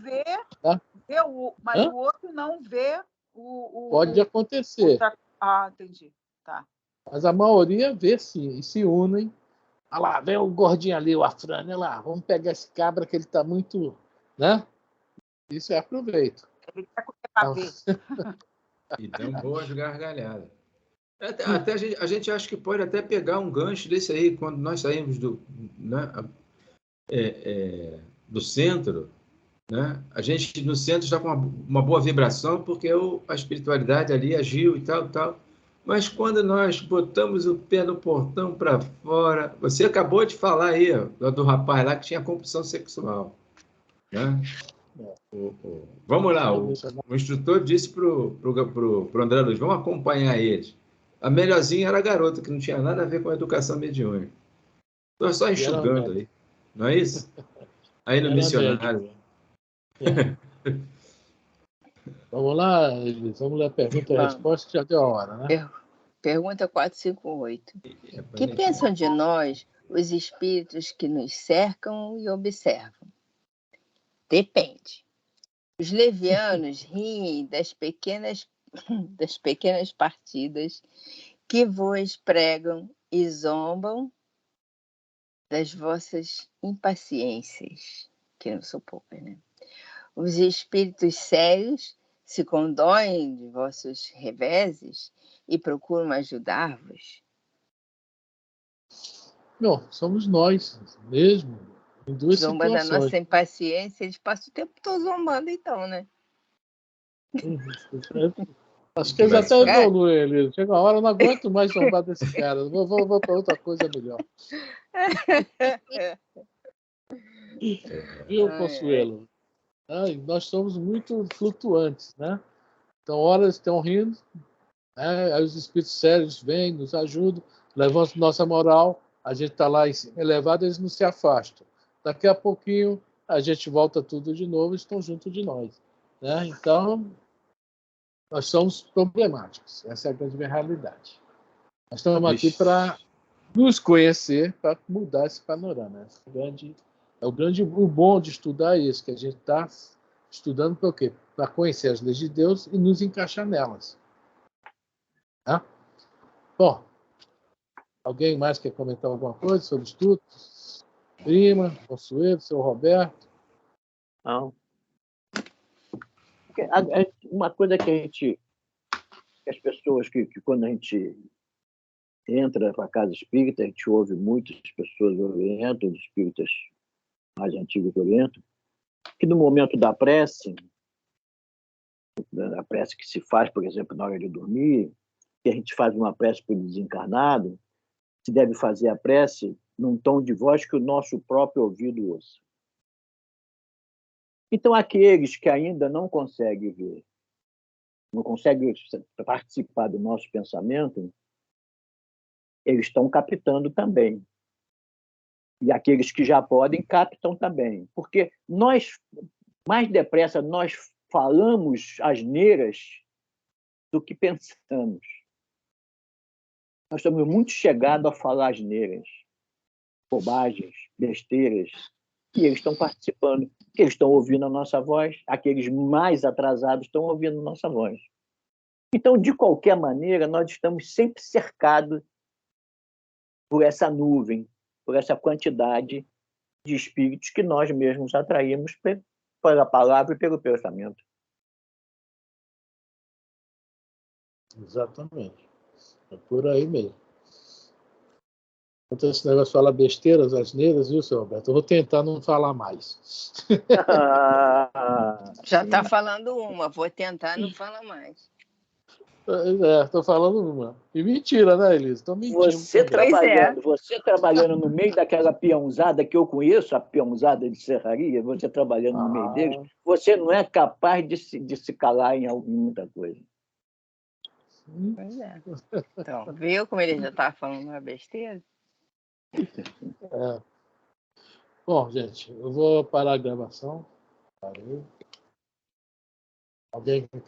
Mas o outro não vê Pode acontecer. Entendi. Tá. Mas a maioria vê sim, e se unem. Olha lá, vem o gordinho ali, o Afrânio, olha lá, vamos pegar esse cabra que ele está muito, né? Isso é aproveito. Ele quer comer para ver. Então, boas gargalhadas. Até a gente acha que pode até pegar um gancho desse aí, quando nós saímos do centro, né? A gente no centro está com uma boa vibração, porque a espiritualidade ali agiu e tal. Mas quando nós botamos o pé no portão para fora, você acabou de falar aí, do rapaz lá que tinha compulsão sexual. Né? Vamos lá, o instrutor disse para o André Luiz, vamos acompanhar eles. A melhorzinha era a garota, que não tinha nada a ver com a educação mediúnica. Estou só enxugando aí, não é isso? Aí no missionário. Vamos lá, vamos ler a pergunta e a resposta, que já deu a hora, né? Pergunta 458. Que pensam de nós os espíritos que nos cercam e observam? Depende. Os levianos riem das pequenas partidas que vos pregam e zombam das vossas impaciências, que não são poucas, né? Os espíritos sérios se condoem de vossos reveses e procuram ajudar-vos? Não, somos nós mesmo, em duas Zomba da situações. nossa impaciência, eles passam o tempo todo zombando, então, né? Acho que eles até evoluem ali. Chega uma hora, eu não aguento mais zombar desse cara. Vou para outra coisa melhor. Viu, Consuelo? Nós somos muito flutuantes, né? Então, horas estão rindo, né? Aí os espíritos sérios vêm, nos ajudam, levantam nossa moral, a gente está lá em cima elevado, eles não se afastam. Daqui a pouquinho, a gente volta tudo de novo e estão junto de nós. Né? Então, nós somos problemáticos. Essa é a grande realidade. Nós estamos aqui para nos conhecer, para mudar esse panorama. O bom de estudar é isso, que a gente está estudando para o quê? Para conhecer as leis de Deus e nos encaixar nelas. Tá? Bom, alguém mais quer comentar alguma coisa sobre estudos? Prima, Consuelo, seu Roberto? Não. Uma coisa que as pessoas, que quando a gente entra para a casa espírita, a gente ouve muitas pessoas orientam, os espíritas mais antigos orientam, que no momento da prece que se faz, por exemplo, na hora de dormir, que a gente faz uma prece para o desencarnado, se deve fazer a prece num tom de voz que o nosso próprio ouvido ouça. Então, aqueles que ainda não conseguem ver, não conseguem participar do nosso pensamento, eles estão captando também. E aqueles que já podem, captam também. Porque nós, mais depressa, nós falamos asneiras do que pensamos. Nós estamos muito chegados a falar asneiras, bobagens, besteiras, e eles estão participando, porque eles estão ouvindo a nossa voz, aqueles mais atrasados estão ouvindo a nossa voz. Então, de qualquer maneira, nós estamos sempre cercados por essa nuvem, por essa quantidade de espíritos que nós mesmos atraímos pela palavra e pelo pensamento. Exatamente. É por aí mesmo. Então, esse negócio de falar besteiras, asneiras, viu, seu Roberto? Eu vou tentar não falar mais. Já está falando uma, vou tentar não falar mais. Estou falando uma. E mentira, né, Elisa? Estou mentindo. Você trabalhando no meio daquela peãozada que eu conheço, a peãozada de serraria, você trabalhando no meio deles, você não é capaz de se calar em muita coisa. Pois é. Então, viu como ele já está falando uma besteira? Bom, gente, eu vou parar a gravação. Valeu. Alguém quer